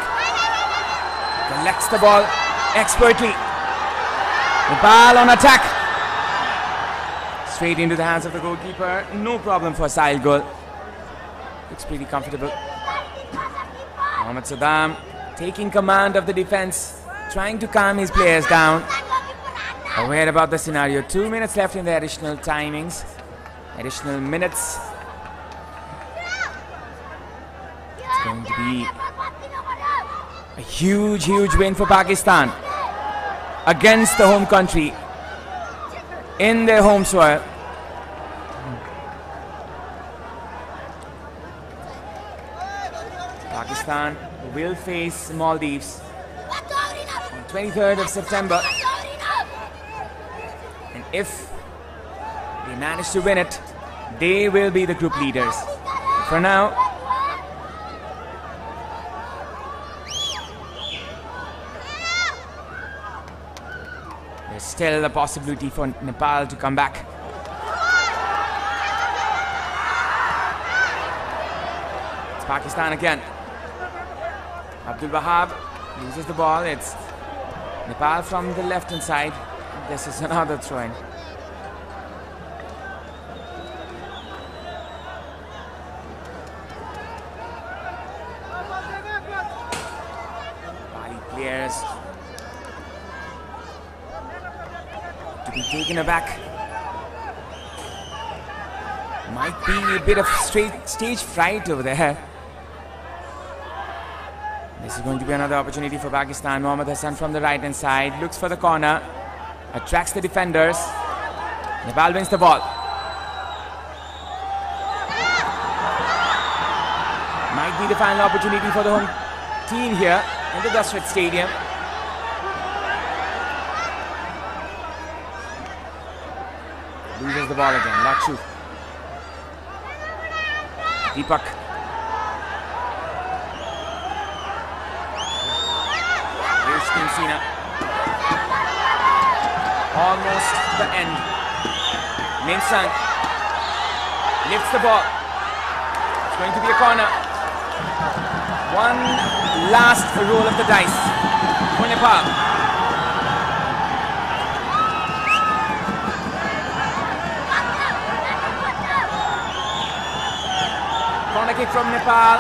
collects the ball expertly. Nepal on attack. Straight into the hands of the goalkeeper. No problem for Sahil goal. Looks pretty comfortable. Mohammad Saddam taking command of the defense, trying to calm his players down. Aware about the scenario. 2 minutes left in the additional timings. additional minutes. It's going to be a huge win for Pakistan against the home country in their home soil. Pakistan will face Maldives on 23rd of September, and if they manage to win it, they will be the group leaders. For now, there's still a possibility for Nepal to come back. It's Pakistan again. Abdul Wahab loses the ball. It's Nepal from the left-hand side. This is another throw-in. Bali players to be taken aback. Might be a bit of stage fright over there. This is going to be another opportunity for Pakistan. Mohammad Hassan from the right-hand side looks for the corner, attracts the defenders. Nepal wins the ball. Might be the final opportunity for the home team here in the Dasrat Stadium. Loses the ball again. Lakshu. Deepak. Almost the end. Minsang lifts the ball. It's going to be a corner. One last roll of the dice for Nepal. Corner kick from Nepal.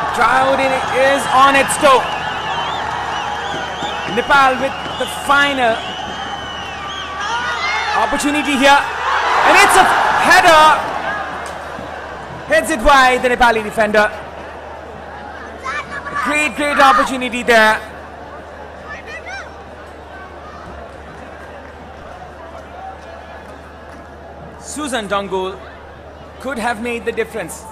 The crowd is on its toe. Nepal with the final opportunity here, and it's a header. Heads it wide, the Nepali defender. Great opportunity there. Susan Dongul could have made the difference.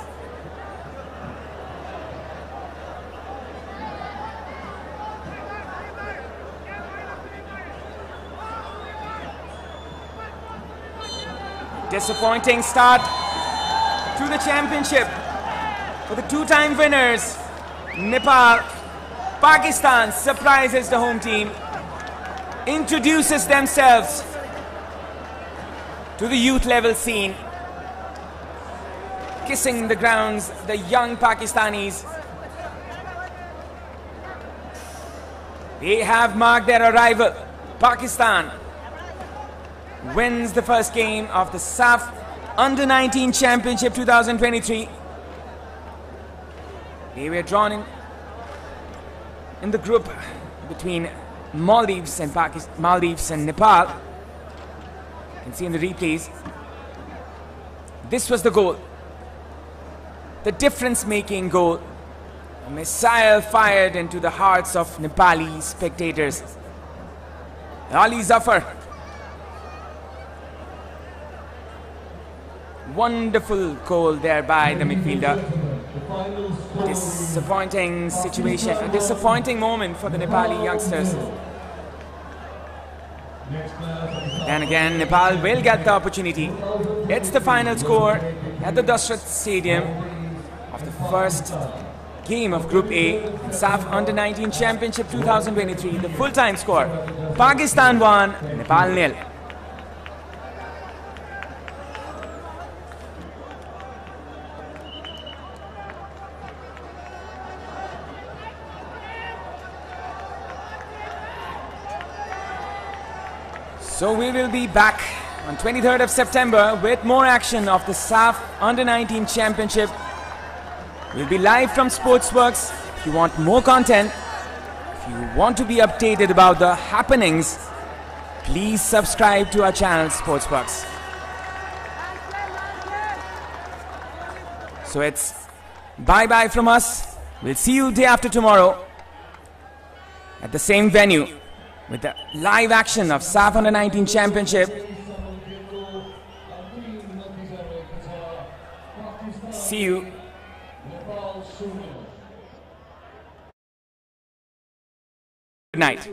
Disappointing start to the championship for the two-time winners, Nepal. Pakistan surprises the home team, introduces themselves to the youth level scene, kissing the grounds, the young Pakistanis. They have marked their arrival. Pakistan wins the first game of the SAFF Under-19 Championship 2023. They were drawn in the group between Maldives and Nepal. You can see in the replays. This was the goal. The difference-making goal. A missile fired into the hearts of Nepali spectators. Ali Zafar. Wonderful goal there by the midfielder. Disappointing situation, a disappointing moment for the Nepali youngsters. And again, Nepal will get the opportunity. It's the final score at the Dasrat Stadium of the first game of Group A in SAFF Under-19 Championship 2023. The full-time score: Pakistan 1, Nepal 0. So we will be back on 23rd of September with more action of the SAFF Under-19 Championship. We'll be live from Sportsworks. If you want more content, if you want to be updated about the happenings, please subscribe to our channel Sportsworks. So it's bye-bye from us. We'll see you day after tomorrow at the same venue with the live action of SAFF Under 19 Championship. See you. Good night.